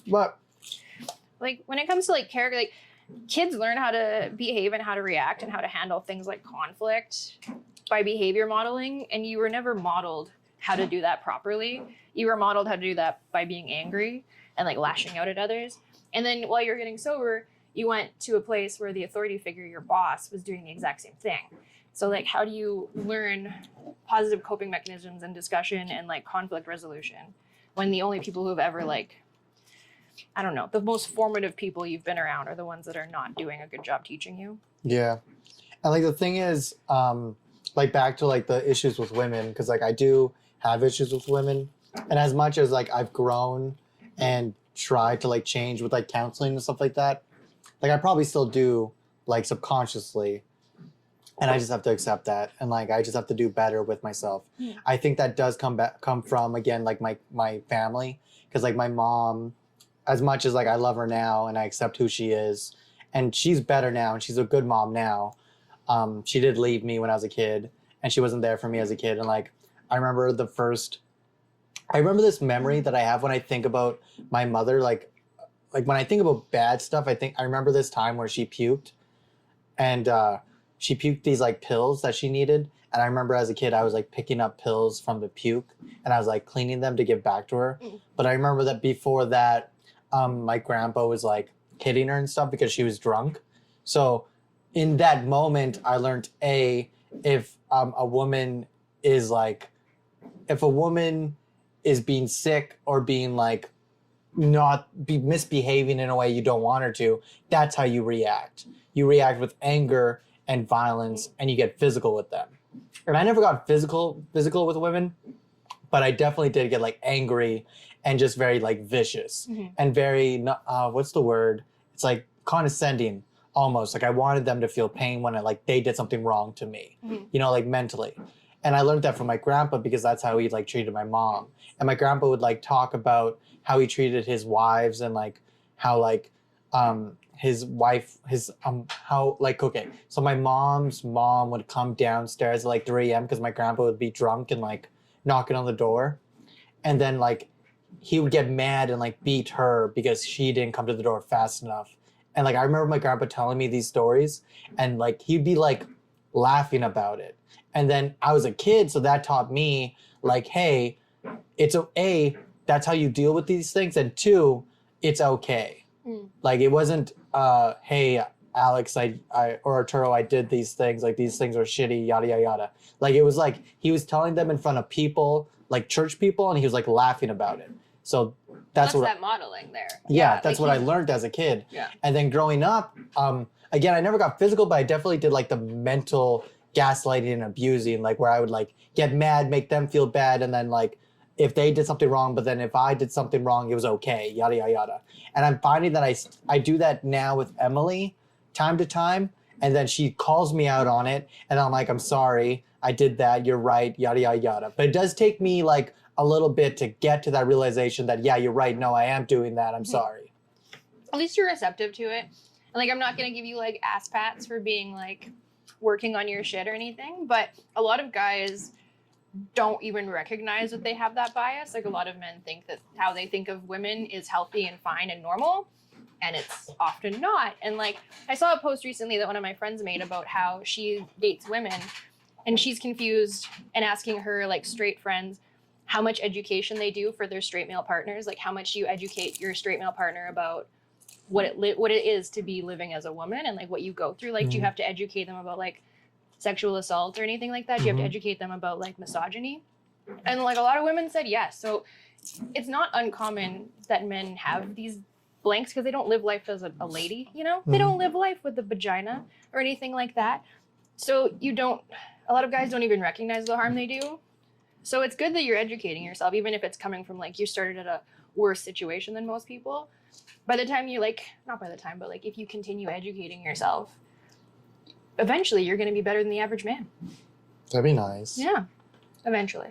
But like when it comes to like character, like kids learn how to behave and how to react and how to handle things like conflict by behavior modeling, and you were never modeled how to do that properly. You were modeled how to do that by being angry and like lashing out at others. And then while you're getting sober, you went to a place where the authority figure, your boss, was doing the exact same thing. So like, how do you learn positive coping mechanisms and discussion and like conflict resolution when the only people who have ever like, I don't know, the most formative people you've been around are the ones that are not doing a good job teaching you? yeah. And like the thing is, like back to like the issues with women, because like I do have issues with women. And as much as like I've grown and tried to like change with like counseling and stuff like that, like I probably still do like subconsciously. And I just have to accept that. And like I just have to do better with myself. Yeah. I think that does come from again like my family. Because like my mom, as much as like I love her now and I accept who she is, and she's better now and she's a good mom now. She did leave me when I was a kid and she wasn't there for me as a kid. And like I remember this memory that I have when I think about my mother, like when I think about bad stuff, I remember this time where she puked, and she puked these like pills that she needed. And I remember as a kid, I was like picking up pills from the puke and I was like cleaning them to give back to her. But I remember that before that, my grandpa was like hitting her and stuff because she was drunk. So in that moment, I learned if a woman is being sick or being like misbehaving in a way you don't want her to, that's how you react. You react with anger and violence, and you get physical with them. And I never got physical with women, but I definitely did get like angry and just very like vicious and very what's the word? It's like condescending almost. Like I wanted them to feel pain when they did something wrong to me, you know, like mentally. And I learned that from my grandpa because that's how he like treated my mom. And my grandpa would like talk about how he treated his wives and like how like okay, so my mom's mom would come downstairs at like 3 a.m. because my grandpa would be drunk and like knocking on the door, and then like he would get mad and like beat her because she didn't come to the door fast enough. And like I remember my grandpa telling me these stories, and like he'd be like laughing about it. And then I was a kid, so that taught me like, hey, it's that's how you deal with these things, and 2, it's okay. Like it wasn't hey Alex, I or Arturo, I did these things, like these things are shitty, yada yada yada. Like it was like he was telling them in front of people, like church people, and he was like laughing about it. So that's what that modeling there. Yeah, that's what I learned as a kid. Yeah. And then growing up, again, I never got physical, but I definitely did like the mental gaslighting and abusing, like where I would like get mad, make them feel bad, and then like if they did something wrong, but then if I did something wrong, it was okay, yada yada yada. And I'm finding that I do that now with Emily, time to time, and then she calls me out on it, and I'm like, I'm sorry, I did that, you're right, yada yada yada. But it does take me like a little bit to get to that realization that, yeah, you're right, no, I am doing that, I'm sorry. At least you're receptive to it. And like, I'm not going to give you like ass pats for being like working on your shit or anything, but a lot of guys don't even recognize that they have that bias. Like a lot of men think that how they think of women is healthy and fine and normal, and it's often not. And like, I saw a post recently that one of my friends made about how she dates women and she's confused and asking her like straight friends how much education they do for their straight male partners. Like how much you educate your straight male partner about what it is to be living as a woman and like what you go through. Like, do you have to educate them about like sexual assault or anything like that? Do you have to educate them about like misogyny? And like a lot of women said yes. So it's not uncommon that men have these blanks because they don't live life as a lady, you know? They don't live life with a vagina or anything like that. So a lot of guys don't even recognize the harm they do. So it's good that you're educating yourself, even if it's coming from like you started at a worse situation than most people. By the time you not by the time, but like if you continue educating yourself, eventually you're going to be better than the average man. That'd be nice. Yeah, eventually.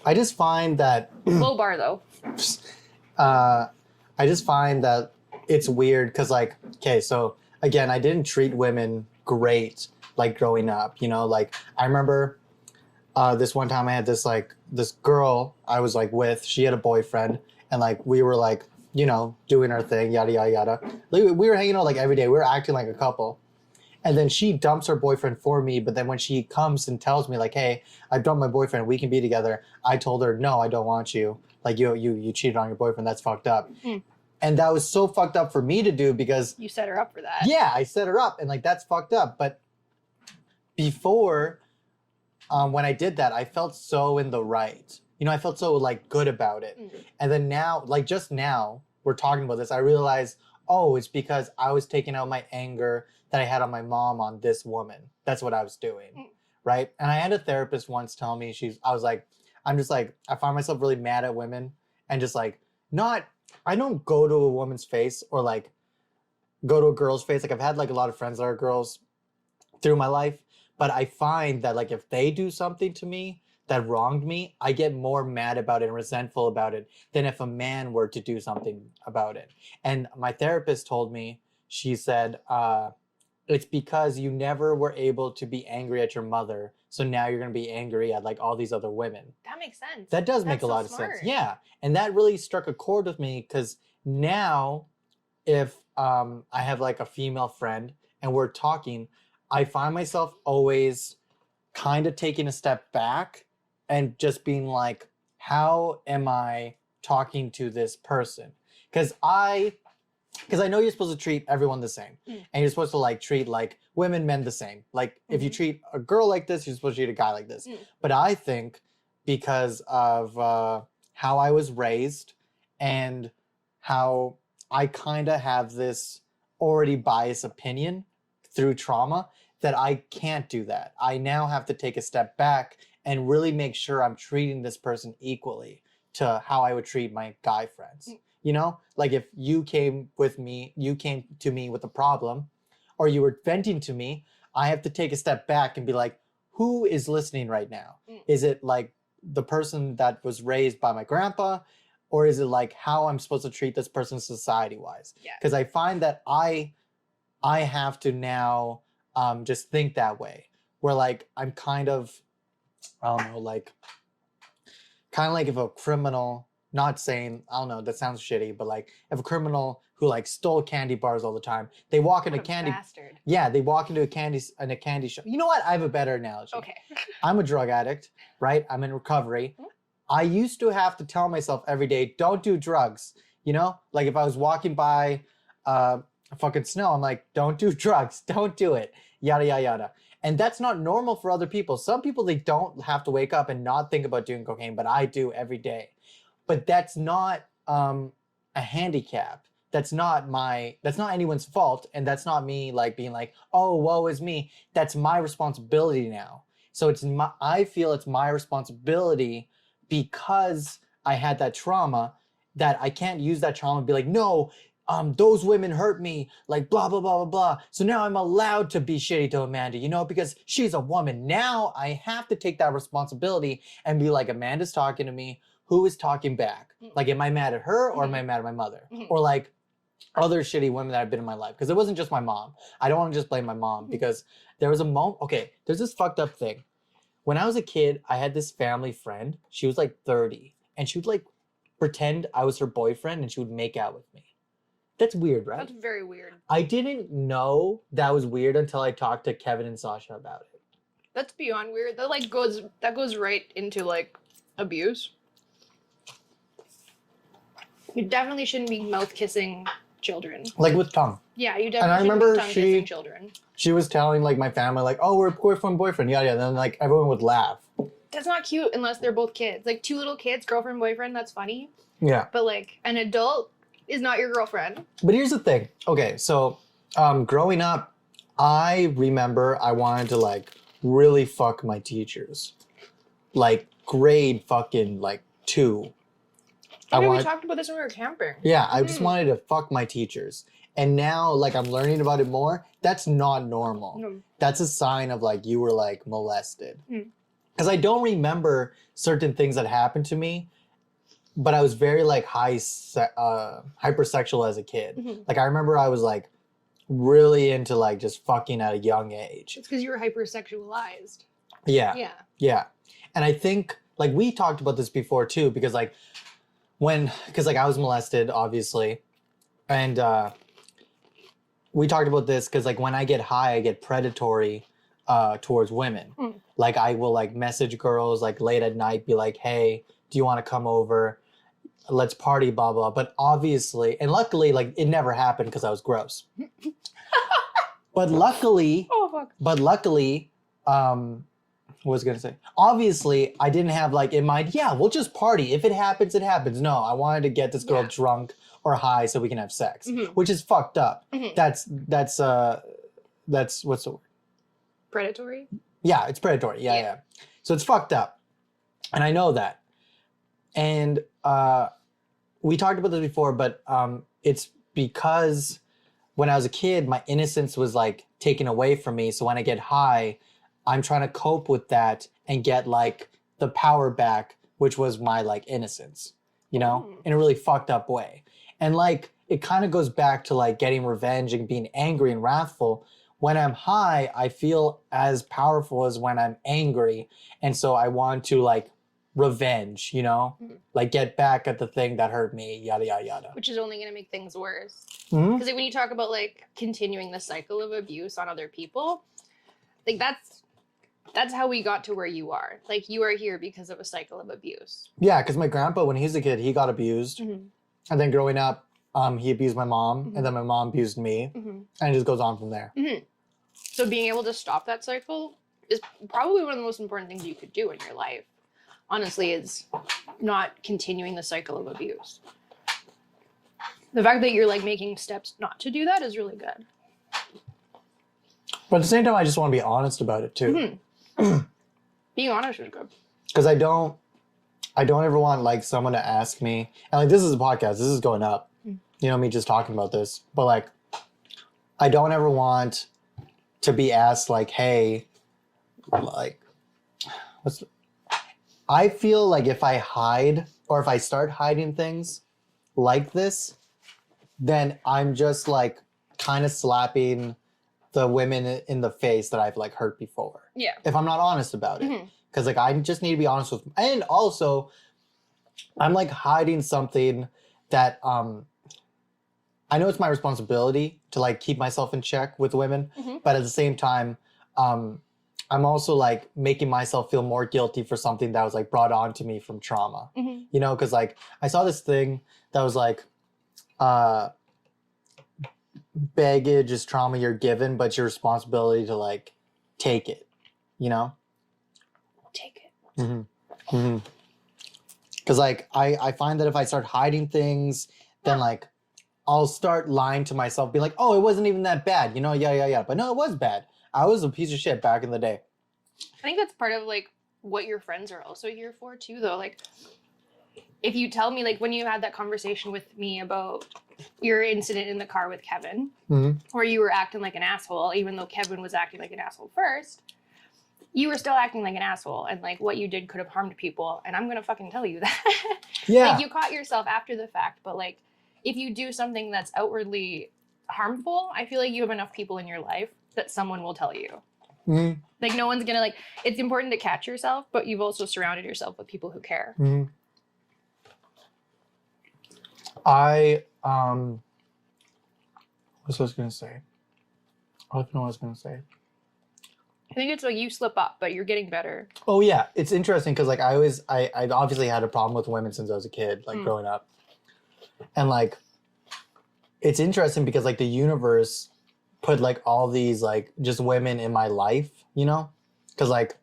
I just find that Low bar though. I just find that it's weird because like, okay, so again, I didn't treat women great like growing up, you know, like I remember this one time I had this girl I was like with, she had a boyfriend and like we were like, you know, doing our thing, yada yada yada. Like, we were hanging out like every day, we were acting like a couple. And then she dumps her boyfriend for me, but then when she comes and tells me like, hey, I dumped my boyfriend, we can be together, I told her, no, I don't want you. Like you cheated on your boyfriend, that's fucked up. And that was so fucked up for me to do because you set her up for that. Yeah, I set her up and like that's fucked up. But before when I did that, I felt so in the right. You know, I felt so like good about it. And then now, like just now, we're talking about this, I realized, oh, it's because I was taking out my anger that I had on my mom on this woman. That's what I was doing, right? And I had a therapist once tell me, I find myself really mad at women and just like, I don't go to a woman's face or like go to a girl's face. Like I've had like a lot of friends that are girls through my life, but I find that like if they do something to me that wronged me, I get more mad about it and resentful about it than if a man were to do something about it. And my therapist told me, she said, it's because you never were able to be angry at your mother. So now you're going to be angry at like all these other women. That makes sense. That does make a lot of sense. Yeah. And that really struck a chord with me because now if I have like a female friend and we're talking, I find myself always kind of taking a step back and just being like, how am I talking to this person? Because I know you're supposed to treat everyone the same. And you're supposed to like treat like women, men the same. Like if you treat a girl like this, you're supposed to treat a guy like this. But I think because of how I was raised and how I kind of have this already biased opinion through trauma that I can't do that. I now have to take a step back and really make sure I'm treating this person equally to how I would treat my guy friends. You know, like if you came to me with a problem or you were venting to me, I have to take a step back and be like, who is listening right now? Is it like the person that was raised by my grandpa? Or is it like how I'm supposed to treat this person society-wise? Because I find that I have to now just think that way. Where like I'm kind of, I don't know, like kind of like if a criminal, not saying, I don't know, that sounds shitty, but like if a criminal who like stole candy bars all the time, they walk into candy. Bastard. Yeah, they walk into a candy shop. You know what? I have a better analogy. Okay. I'm a drug addict, right? I'm in recovery. I used to have to tell myself every day, don't do drugs. You know, like if I was walking by fucking snow, I'm like, don't do drugs, don't do it, yada yada yada. And that's not normal for other people. Some people, they don't have to wake up and not think about doing cocaine, but I do every day. But that's not a handicap. That's not anyone's fault, and that's not me like being like, oh, woe is me. That's my responsibility now. So I feel it's my responsibility because I had that trauma, that I can't use that trauma and be like, no, those women hurt me, like blah, blah, blah, blah, blah. So now I'm allowed to be shitty to Amanda, because she's a woman. Now I have to take that responsibility and be like, Amanda's talking to me. Who is talking back? Like, am I mad at her or am I mad at my mother? Or like other shitty women that have been in my life? Because it wasn't just my mom. I don't want to just blame my mom because there was a moment. Okay, there's this fucked up thing. When I was a kid, I had this family friend. She was like 30 and she would like pretend I was her boyfriend and she would make out with me. That's weird, right? That's very weird. I didn't know that was weird until I talked to Kevin and Sasha about it. That's beyond weird. That goes right into like abuse. You definitely shouldn't be mouth kissing children. Like with tongue. Yeah, you And I definitely remember shouldn't be tongue kissing children. She was telling like my family like, oh, we're boyfriend, yada yada. And then like everyone would laugh. That's not cute unless they're both kids. Like 2 little kids, girlfriend, boyfriend, that's funny. Yeah. But like an adult is not your girlfriend. But here's the thing. Okay, so growing up, I remember I wanted to like really fuck my teachers. Like grade fucking like 2. We talked about this when we were camping. Yeah, I just wanted to fuck my teachers. And now like I'm learning about it more. That's not normal. No. That's a sign of like you were like molested. Because I don't remember certain things that happened to me, but I was very like hypersexual as a kid. Like I remember I was like really into like just fucking at a young age. It's because you were hypersexualized. Yeah. And I think like we talked about this before too, because like because like I was molested obviously, and we talked about this because like when I get high I get predatory towards women. Like I will like message girls like late at night, be like, hey, do you want to come over? Let's party, blah, blah. But obviously, and luckily, like it never happened because I was gross. But luckily, what was I going to say? Obviously, I didn't have like in mind, yeah, we'll just party. If it happens, it happens. No, I wanted to get this girl drunk or high so we can have sex, which is fucked up. That's what's the word? Predatory? Yeah, it's predatory. Yeah. So it's fucked up. And I know that. And we talked about this before, but it's because when I was a kid, my innocence was like taken away from me. So when I get high, I'm trying to cope with that and get like the power back, which was my like innocence, in a really fucked up way. And like, it kind of goes back to like getting revenge and being angry and wrathful. When I'm high, I feel as powerful as when I'm angry. And so I want to like revenge, like get back at the thing that hurt me, yada, yada, yada. Which is only going to make things worse. Because like, when you talk about like continuing the cycle of abuse on other people, like that's how we got to where you are. Like you are here because of a cycle of abuse. Yeah, because my grandpa, when he was a kid, he got abused. And then growing up, he abused my mom, and then my mom abused me. And it just goes on from there. So being able to stop that cycle is probably one of the most important things you could do in your life. Honestly, is not continuing the cycle of abuse. The fact that you're like making steps not to do that is really good. But at the same time, I just want to be honest about it too. Being honest is good. Because I don't ever want like someone to ask me, and like this is a podcast, this is going up, me just talking about this, but like I don't ever want to be asked like, hey, like I feel like if I hide or if I start hiding things like this, then I'm just like kind of slapping the women in the face that I've like hurt before. Yeah. If I'm not honest about it. Because like I just need to be honest with, and also I'm like hiding something that I know it's my responsibility to like keep myself in check with women, but at the same time, I'm also like making myself feel more guilty for something that was like brought on to me from trauma, because like I saw this thing that was like, baggage is trauma you're given, but your responsibility to like take it, Take it. Because like I find that if I start hiding things, then like I'll start lying to myself, be like, oh, it wasn't even that bad, you know? Yeah. But no, it was bad. I was a piece of shit back in the day. I think that's part of like what your friends are also here for too, though. Like, if you tell me, like, when you had that conversation with me about your incident in the car with Kevin, where you were acting like an asshole, even though Kevin was acting like an asshole first, you were still acting like an asshole, and like what you did could have harmed people. And I'm gonna fucking tell you that. Yeah. Like, you caught yourself after the fact, but like, if you do something that's outwardly harmful, I feel like you have enough people in your life that someone will tell you. Like, no one's gonna, like, it's important to catch yourself, but you've also surrounded yourself with people who care. What was I gonna say? I don't know what I was gonna say. I think it's like you slip up, but you're getting better. Oh yeah, it's interesting because like I obviously had a problem with women since I was a kid, like growing up, and like it's interesting because like the universe put like all these like just women in my life, you know, because like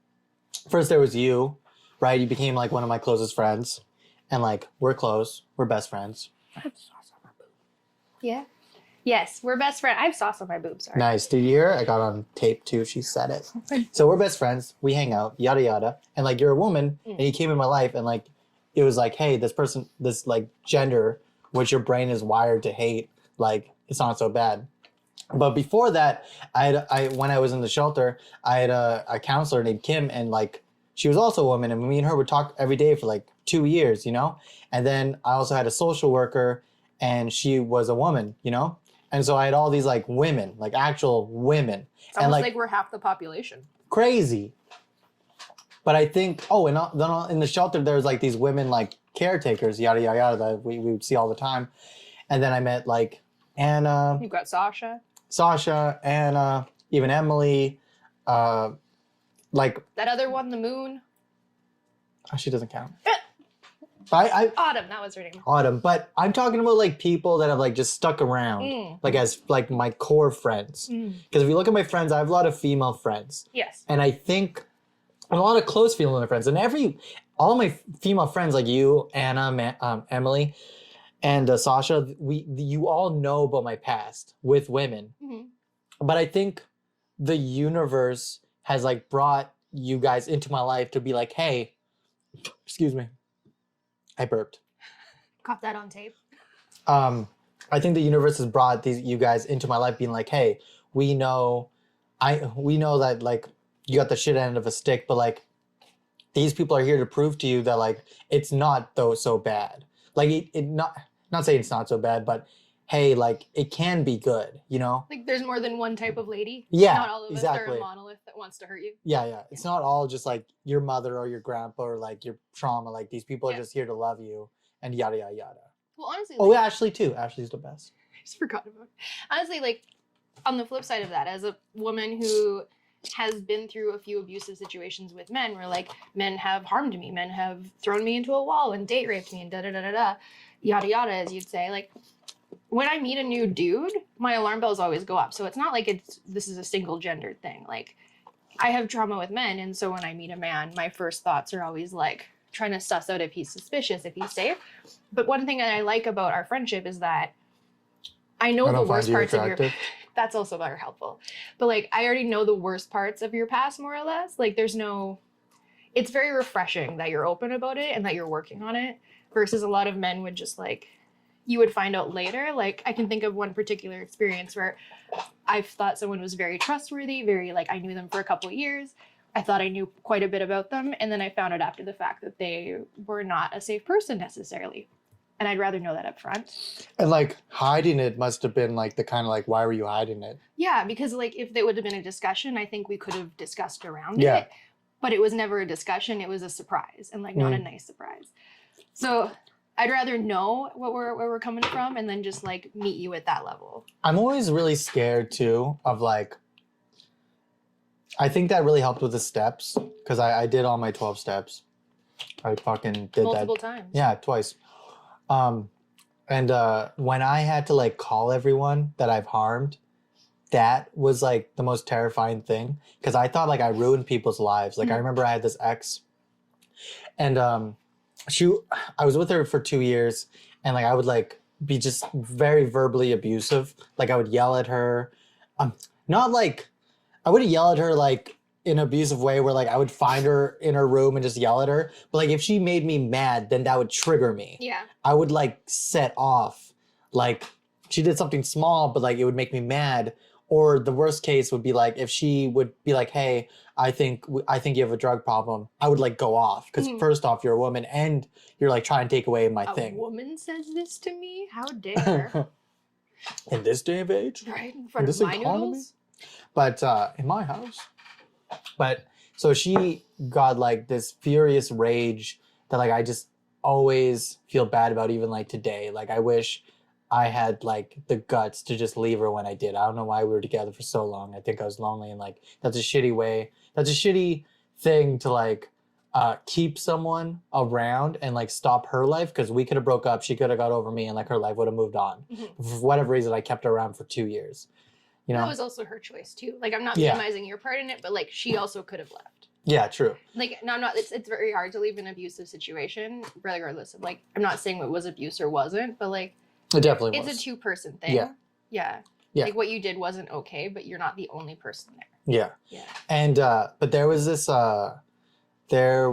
first there was you, right? You became like one of my closest friends, and like we're close, we're best friends. I have sauce on my boob. Yeah. Yes, we're best friends. I have sauce on my boobs. Sorry. Nice. Did you hear? I got on tape too. She said it. So we're best friends. We hang out. Yada yada. And like you're a woman, and you came in my life, and like it was like, hey, this person, this like gender, which your brain is wired to hate, like it's not so bad. But before that, when I was in the shelter, I had a counselor named Kim, and like she was also a woman, and me and her would talk every day for like 2 years, you know. And then I also had a social worker, and she was a woman, you know. And so I had all these like women, like actual women. It's almost like we're half the population. Crazy. But I think, then in the shelter, there's like these women like caretakers, yada, yada, yada, that we would see all the time. And then I met like Anna. You've got Sasha, Anna, even Emily. Like. that other one, the moon. Oh, she doesn't count. But Autumn, that was her name. Autumn, but I'm talking about like people that have like just stuck around, like as like my core friends. Because if you look at my friends, I have a lot of female friends. Yes. And I think a lot of close female friends, and all my female friends like you, Anna, Emily, and Sasha, you all know about my past with women. But I think the universe has like brought you guys into my life to be like, hey, excuse me. I burped. Caught that on tape. I think the universe has brought you guys into my life being like, hey, we know that like you got the shit end of a stick, but like these people are here to prove to you that like it's not though so bad. Like it not saying it's not so bad, but hey, like it can be good, you know? Like there's more than one type of lady. Yeah. Not all of us are a monolith that wants to hurt you. Yeah. It's not all just like your mother or your grandpa or like your trauma. Like these people are just here to love you and yada yada yada. Well, honestly, like, Ashley too. Ashley's the best. I just forgot about it. Honestly, like on the flip side of that, as a woman who has been through a few abusive situations with men where like men have harmed me, men have thrown me into a wall and date raped me and yada yada, as you'd say, like when I meet a new dude, my alarm bells always go up. So it's not like this is a single gendered thing. Like I have trauma with men, and so when I meet a man, my first thoughts are always like trying to suss out if he's suspicious, if he's safe. But one thing that I like about our friendship is that I know the worst parts of your. That's also very helpful. But like I already know the worst parts of your past more or less. Like it's very refreshing that you're open about it and that you're working on it versus a lot of men would just like, you would find out later. Like I can think of one particular experience where I thought someone was very trustworthy, very like I knew them for a couple of years. I thought I knew quite a bit about them. And then I found out after the fact that they were not a safe person necessarily. And I'd rather know that up front. And like hiding it must have been like the kind of like, why were you hiding it? Yeah, because like if there would have been a discussion, I think we could have discussed around it. But it was never a discussion. It was a surprise and like not a nice surprise. So I'd rather know where we're coming from and then just like meet you at that level. I'm always really scared too of like, I think that really helped with the steps because I did all my 12 steps. I fucking did multiple that. times. Yeah, twice. And when I had to like call everyone that I've harmed, that was like the most terrifying thing because I thought like I ruined people's lives. Like I remember I had this ex and I was with her for 2 years, and like I would like be just very verbally abusive. Like I would yell at her, um, not like I wouldn't yell at her like in an abusive way where like I would find her in her room and just yell at her. But like if she made me mad, then that would trigger me. Yeah. I would like set off. Like she did something small, but like it would make me mad. Or the worst case would be like if she would be like, "Hey, I think you have a drug problem." I would like go off because first off, you're a woman and you're like trying to take away my thing. A woman says this to me? How dare? In this day and age, Right in front of my noodles. But in my house. But so she got like this furious rage that like I just always feel bad about even like today. Like I wish I had like the guts to just leave her when I did. I don't know why we were together for so long. I think I was lonely and like that's a shitty way. That's a shitty thing to like keep someone around and like stop her life because we could have broke up. She could have got over me and like her life would have moved on. For whatever reason, I kept her around for 2 years. You know? That was also her choice too. Like I'm not minimizing your part in it, but like she also could have left. Yeah, true. Like no, I'm not. It's very hard to leave an abusive situation, regardless of like. I'm not saying it was abuse or wasn't, but like it definitely it's was. a 2-person thing. Yeah. Like what you did wasn't okay, but you're not the only person there. Yeah. And but there was this. I did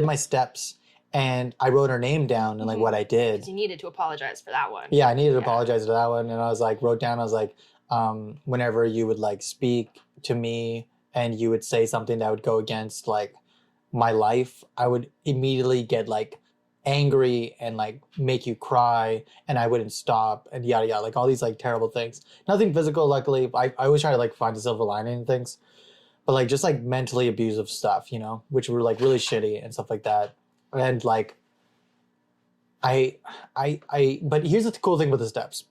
my steps. And I wrote her name down and like what I did. Because you needed to apologize for that one. Yeah, I needed to apologize for that one. And I was like, whenever you would like speak to me and you would say something that would go against like my life, I would immediately get like angry and like make you cry and I wouldn't stop and yada yada, like all these like terrible things. Nothing physical, luckily. I always try to like find a silver lining in things. But like just like mentally abusive stuff, you know, which were like really shitty and stuff like that. And like, but here's the cool thing with the steps.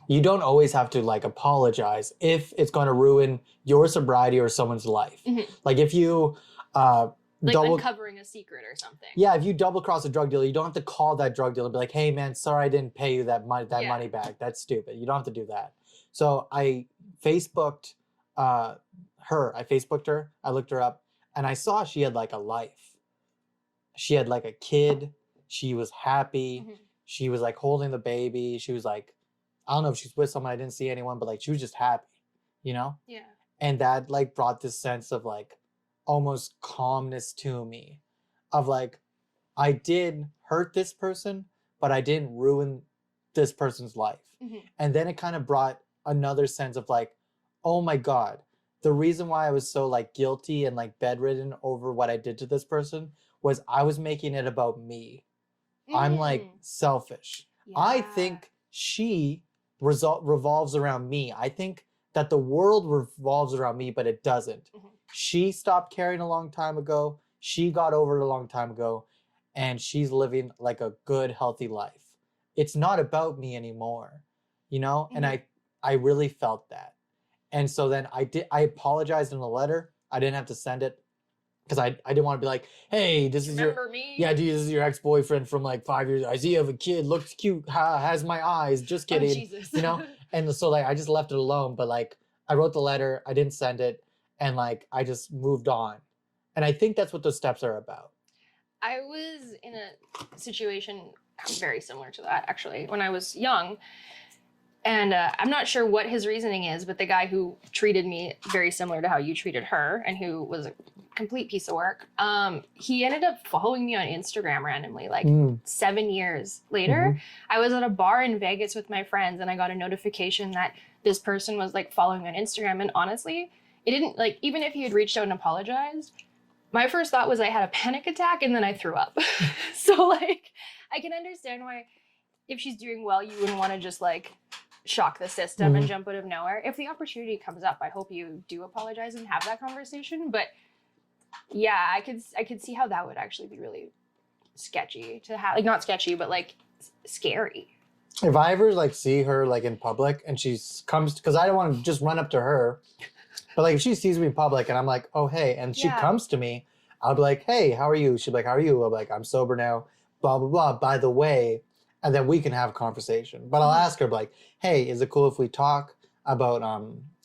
You don't always have to like apologize if it's going to ruin your sobriety or someone's life. Like if you, uncovering a secret or something. Yeah, if you double cross a drug dealer, you don't have to call that drug dealer and be like, "Hey man, sorry I didn't pay you that money back." That's stupid. You don't have to do that. So I Facebooked her. I looked her up and I saw she had like a life. She had like a kid. She was happy. She was like holding the baby. She was like, I don't know if she's with someone. I didn't see anyone, but like she was just happy, you know? Yeah. And that like brought this sense of like almost calmness to me of like, I did hurt this person, but I didn't ruin this person's life. And then it kind of brought another sense of like, oh my God, the reason why I was so like guilty and like bedridden over what I did to this person was I was making it about me. I'm like selfish. Yeah. I think she revolves around me. I think that the world revolves around me, but it doesn't. She stopped caring a long time ago. She got over it a long time ago, and she's living like a good, healthy life. It's not about me anymore, you know? And I really felt that. And so then I apologized in a letter. I didn't have to send it. Because I didn't want to be like, hey, this is Remember me? Yeah, dude, this is your ex-boyfriend from like 5 years. I see you have a kid, looks cute, has my eyes, just kidding. Oh, Jesus. You know? And so like I just left it alone. But like I wrote the letter, I didn't send it, and like I just moved on. And I think that's what those steps are about. I was in a situation very similar to that, actually, when I was young. And I'm not sure what his reasoning is, but the guy who treated me very similar to how you treated her and who was a complete piece of work, he ended up following me on Instagram randomly, like 7 years later. I was at a bar in Vegas with my friends and I got a notification that this person was like following me on Instagram. And honestly, it didn't like, even if he had reached out and apologized, my first thought was I had a panic attack and then I threw up. So like, I can understand why if she's doing well, you wouldn't want to just like shock the system and jump out of nowhere. If the opportunity comes up, I hope you do apologize and have that conversation. But yeah, I could see how that would actually be really sketchy to have, like not sketchy, but like scary. If I ever like see her like in public and she comes, because I don't want to just run up to her, but like if she sees me in public and I'm like, oh hey, and she comes to me, I'll be like, hey, how are you? She'll be like, how are you? I'll be like, I'm sober now, blah blah blah. By the way. And then we can have a conversation. But I'll ask her like, hey, is it cool if we talk? about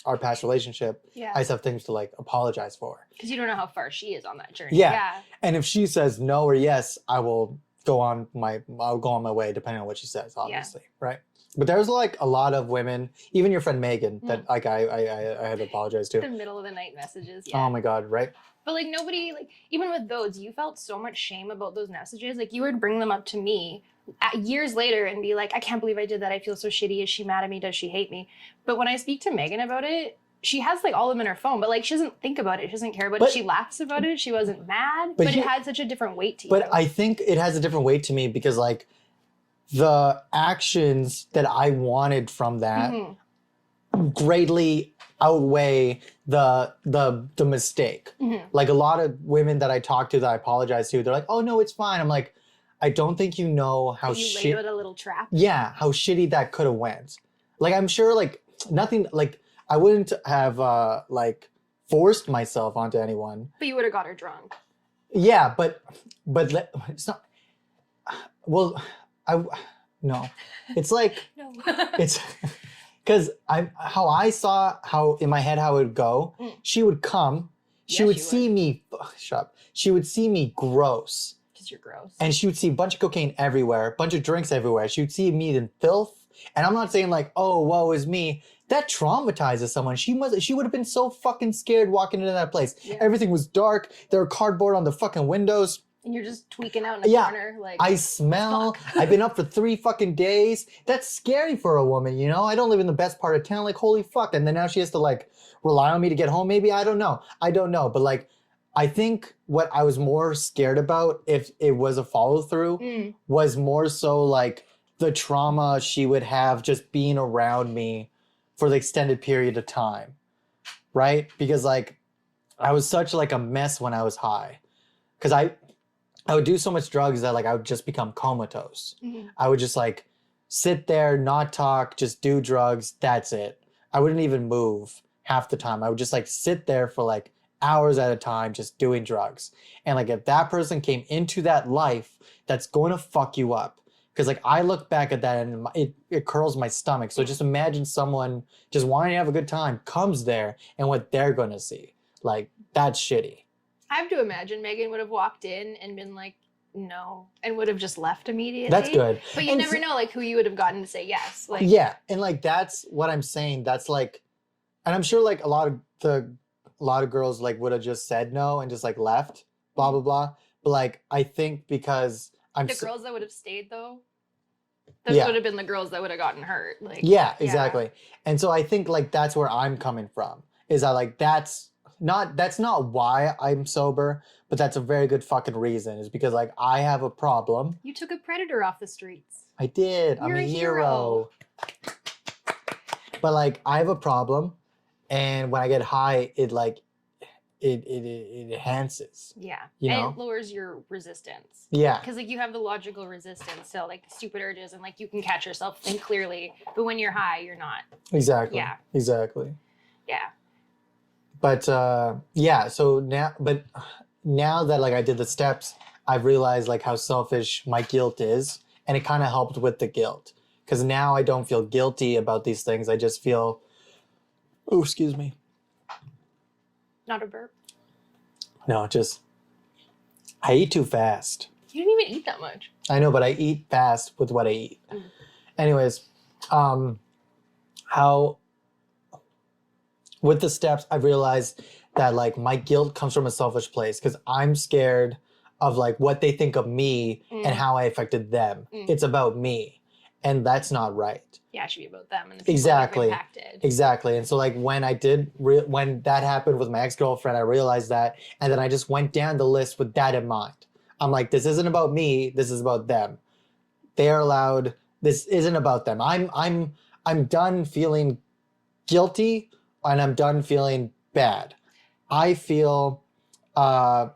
our past relationship, Yeah. I just have things to like apologize for. Because you don't know how far she is on that journey. Yeah. And if she says no or yes, I'll go on my way depending on what she says, obviously. Right. But there's like a lot of women, even your friend Megan, that like I had to apologize to. The middle of the night messages. Oh my God, right? But like nobody, like even with those, you felt so much shame about those messages. Like you would bring them up to me years later and be like, I can't believe I did that. I feel so shitty. Is she mad at me? Does she hate me? But when I speak to Megan about it, she has like all of them in her phone, but like she doesn't think about it. She doesn't care about it. She laughs about it. She wasn't mad, but it had such a different weight to you. But I think it has a different weight to me because like the actions that I wanted from that greatly outweigh the mistake. Like a lot of women that I talk to that I apologize to, they're like, oh no, it's fine. I'm like, I don't think you know how shitty. You laid out a little trap. Yeah, how shitty that could have went. Like I'm sure like nothing, like I wouldn't have like forced myself onto anyone. But you would have got her drunk. Yeah, but it's not. Well, no, it's like No. it's because how I saw how in my head how it would go. She would come. She would see me. Shut up. She would see me gross. Because you're gross. And she would see a bunch of cocaine everywhere, a bunch of drinks everywhere. She would see me in filth. And I'm not saying like, oh, woe is me. That traumatizes someone. She would have been so fucking scared walking into that place. Yeah. Everything was dark. There were cardboard on the fucking windows. And you're just tweaking out in a corner. Like I smell. I've been up for 3 fucking days. That's scary for a woman, you know? I don't live in the best part of town. Like, holy fuck. And then now she has to like rely on me to get home. Maybe, I don't know. But like, I think what I was more scared about if it was a follow through was more so like the trauma she would have just being around me for the extended period of time. Right? Because like I was such like a mess when I was high. Because I would do so much drugs that like I would just become comatose. I would just like sit there, not talk, just do drugs. That's it. I wouldn't even move half the time. I would just like sit there for like hours at a time, just doing drugs. And like if that person came into that life, that's going to fuck you up. Because like I look back at that and it curls my stomach. So just imagine someone just wanting to have a good time comes there and what they're going to see. Like that's shitty. I have to imagine Megan would have walked in and been like, no, and would have just left immediately. That's good. But you never know like who you would have gotten to say yes. Like yeah, and like that's what I'm saying. That's like, and I'm sure like a lot of girls like would have just said no and just like left, blah blah blah. But like I think because girls that would have stayed though, those would have been the girls that would have gotten hurt. Like yeah, exactly. And so I think like that's where I'm coming from. Is that like that's not why I'm sober, but that's a very good fucking reason. Is because like I have a problem. You took a predator off the streets. I did. You're I'm a hero. But like I have a problem, and when I get high, it like it enhances. Yeah, you know? And it lowers your resistance. Yeah, because like you have the logical resistance to like stupid urges, and like you can catch yourself think clearly. But when you're high, you're not. Exactly. Yeah. Exactly. Yeah. But yeah, so now that like I did the steps, I've realized like how selfish my guilt is, and it kind of helped with the guilt because now I don't feel guilty about these things. I just feel, oh, excuse me. Not a burp. No, just I eat too fast. You didn't even eat that much. I know, but I eat fast with what I eat. Anyways, how. With the steps, I've realized that like my guilt comes from a selfish place because I'm scared of like what they think of me and how I affected them. It's about me, and that's not right. Yeah, it should be about them and the people exactly that are impacted. Exactly. And so like when I did when that happened with my ex-girlfriend, I realized that, and then I just went down the list with that in mind. I'm like, this isn't about me. This is about them. They are allowed. This isn't about them. I'm done feeling guilty. And I'm done feeling bad. I feel... Every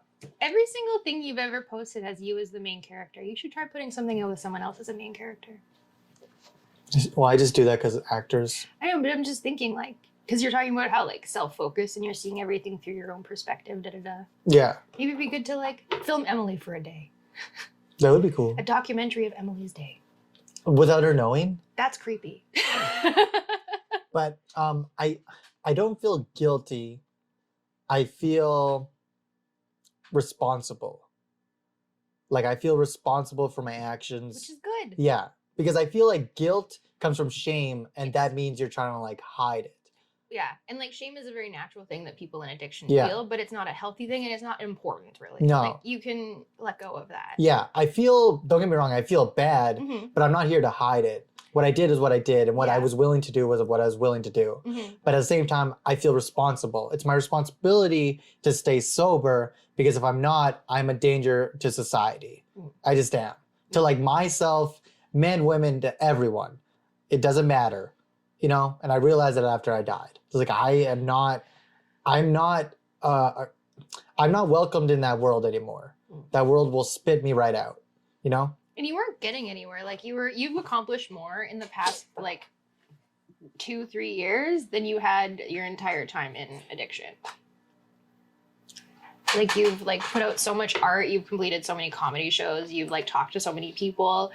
single thing you've ever posted has you as the main character. You should try putting something out with someone else as a main character. Well, I just do that because actors... I know, but I'm just thinking like... Because you're talking about how like self-focused and you're seeing everything through your own perspective, da-da-da. Yeah. Maybe it'd be good to like film Emily for a day. That would be cool. A documentary of Emily's day. Without her knowing? That's creepy. But I don't feel guilty. I feel responsible. Like I feel responsible for my actions. Which is good. Yeah, because I feel like guilt comes from shame, and that means you're trying to like hide it. Yeah, and like shame is a very natural thing that people in addiction Yeah. feel, but it's not a healthy thing and it's not important really. No. Like you can let go of that. Yeah, I feel, don't get me wrong, I feel bad, Mhm. but I'm not here to hide it. What I did is what I did, and what I Yeah. was willing to do was what I was willing to do. Mhm. But at the same time, I feel responsible. It's my responsibility to stay sober, because if I'm not, I'm a danger to society. I just am. To like myself, men, women, to everyone. It doesn't matter, you know? And I realized that after I died. It's like I'm not welcomed in that world anymore. That world will spit me right out, you know? And you weren't getting anywhere. Like you've accomplished more in the past like 2-3 years than you had your entire time in addiction. Like you've like put out so much art, you've completed so many comedy shows, you've like talked to so many people.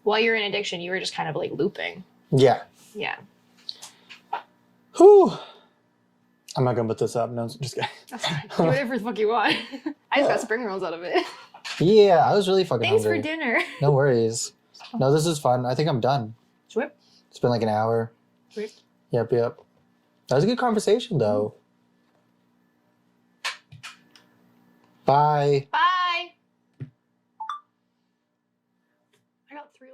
While you're in addiction, you were just kind of like looping. Yeah. Yeah. Whew. I'm not gonna put this up. No, just kidding. That's fine. Do whatever the fuck you want. I just got spring rolls out of it. Yeah, I was really fucking Thanks hungry. for dinner. No worries. No, this is fun. I think I'm done. Sweet. It's been like an hour. Sweet. Yep. That was a good conversation, though. Bye. Bye. I got 3